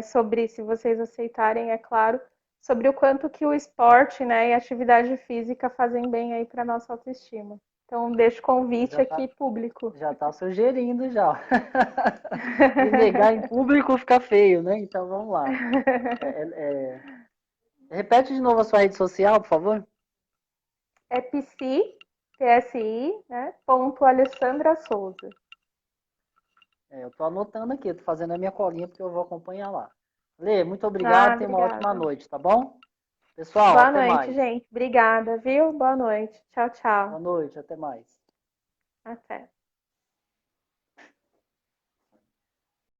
sobre, se vocês aceitarem, é claro, sobre o quanto que o esporte, né, e a atividade física fazem bem aí para nossa autoestima. Então, deixo o convite aqui público. Já está sugerindo já. E negar em público fica feio, né? Então vamos lá. Repete de novo a sua rede social, por favor. É PSI, né, ponto Alessandra Souza. Eu estou anotando aqui, estou fazendo a minha colinha porque eu vou acompanhar lá. Lê, muito obrigado, tenha uma ótima noite, tá bom? Pessoal, boa até noite, mais. gente. Obrigada, viu? Boa noite. Tchau, tchau. Boa noite, até mais. Até.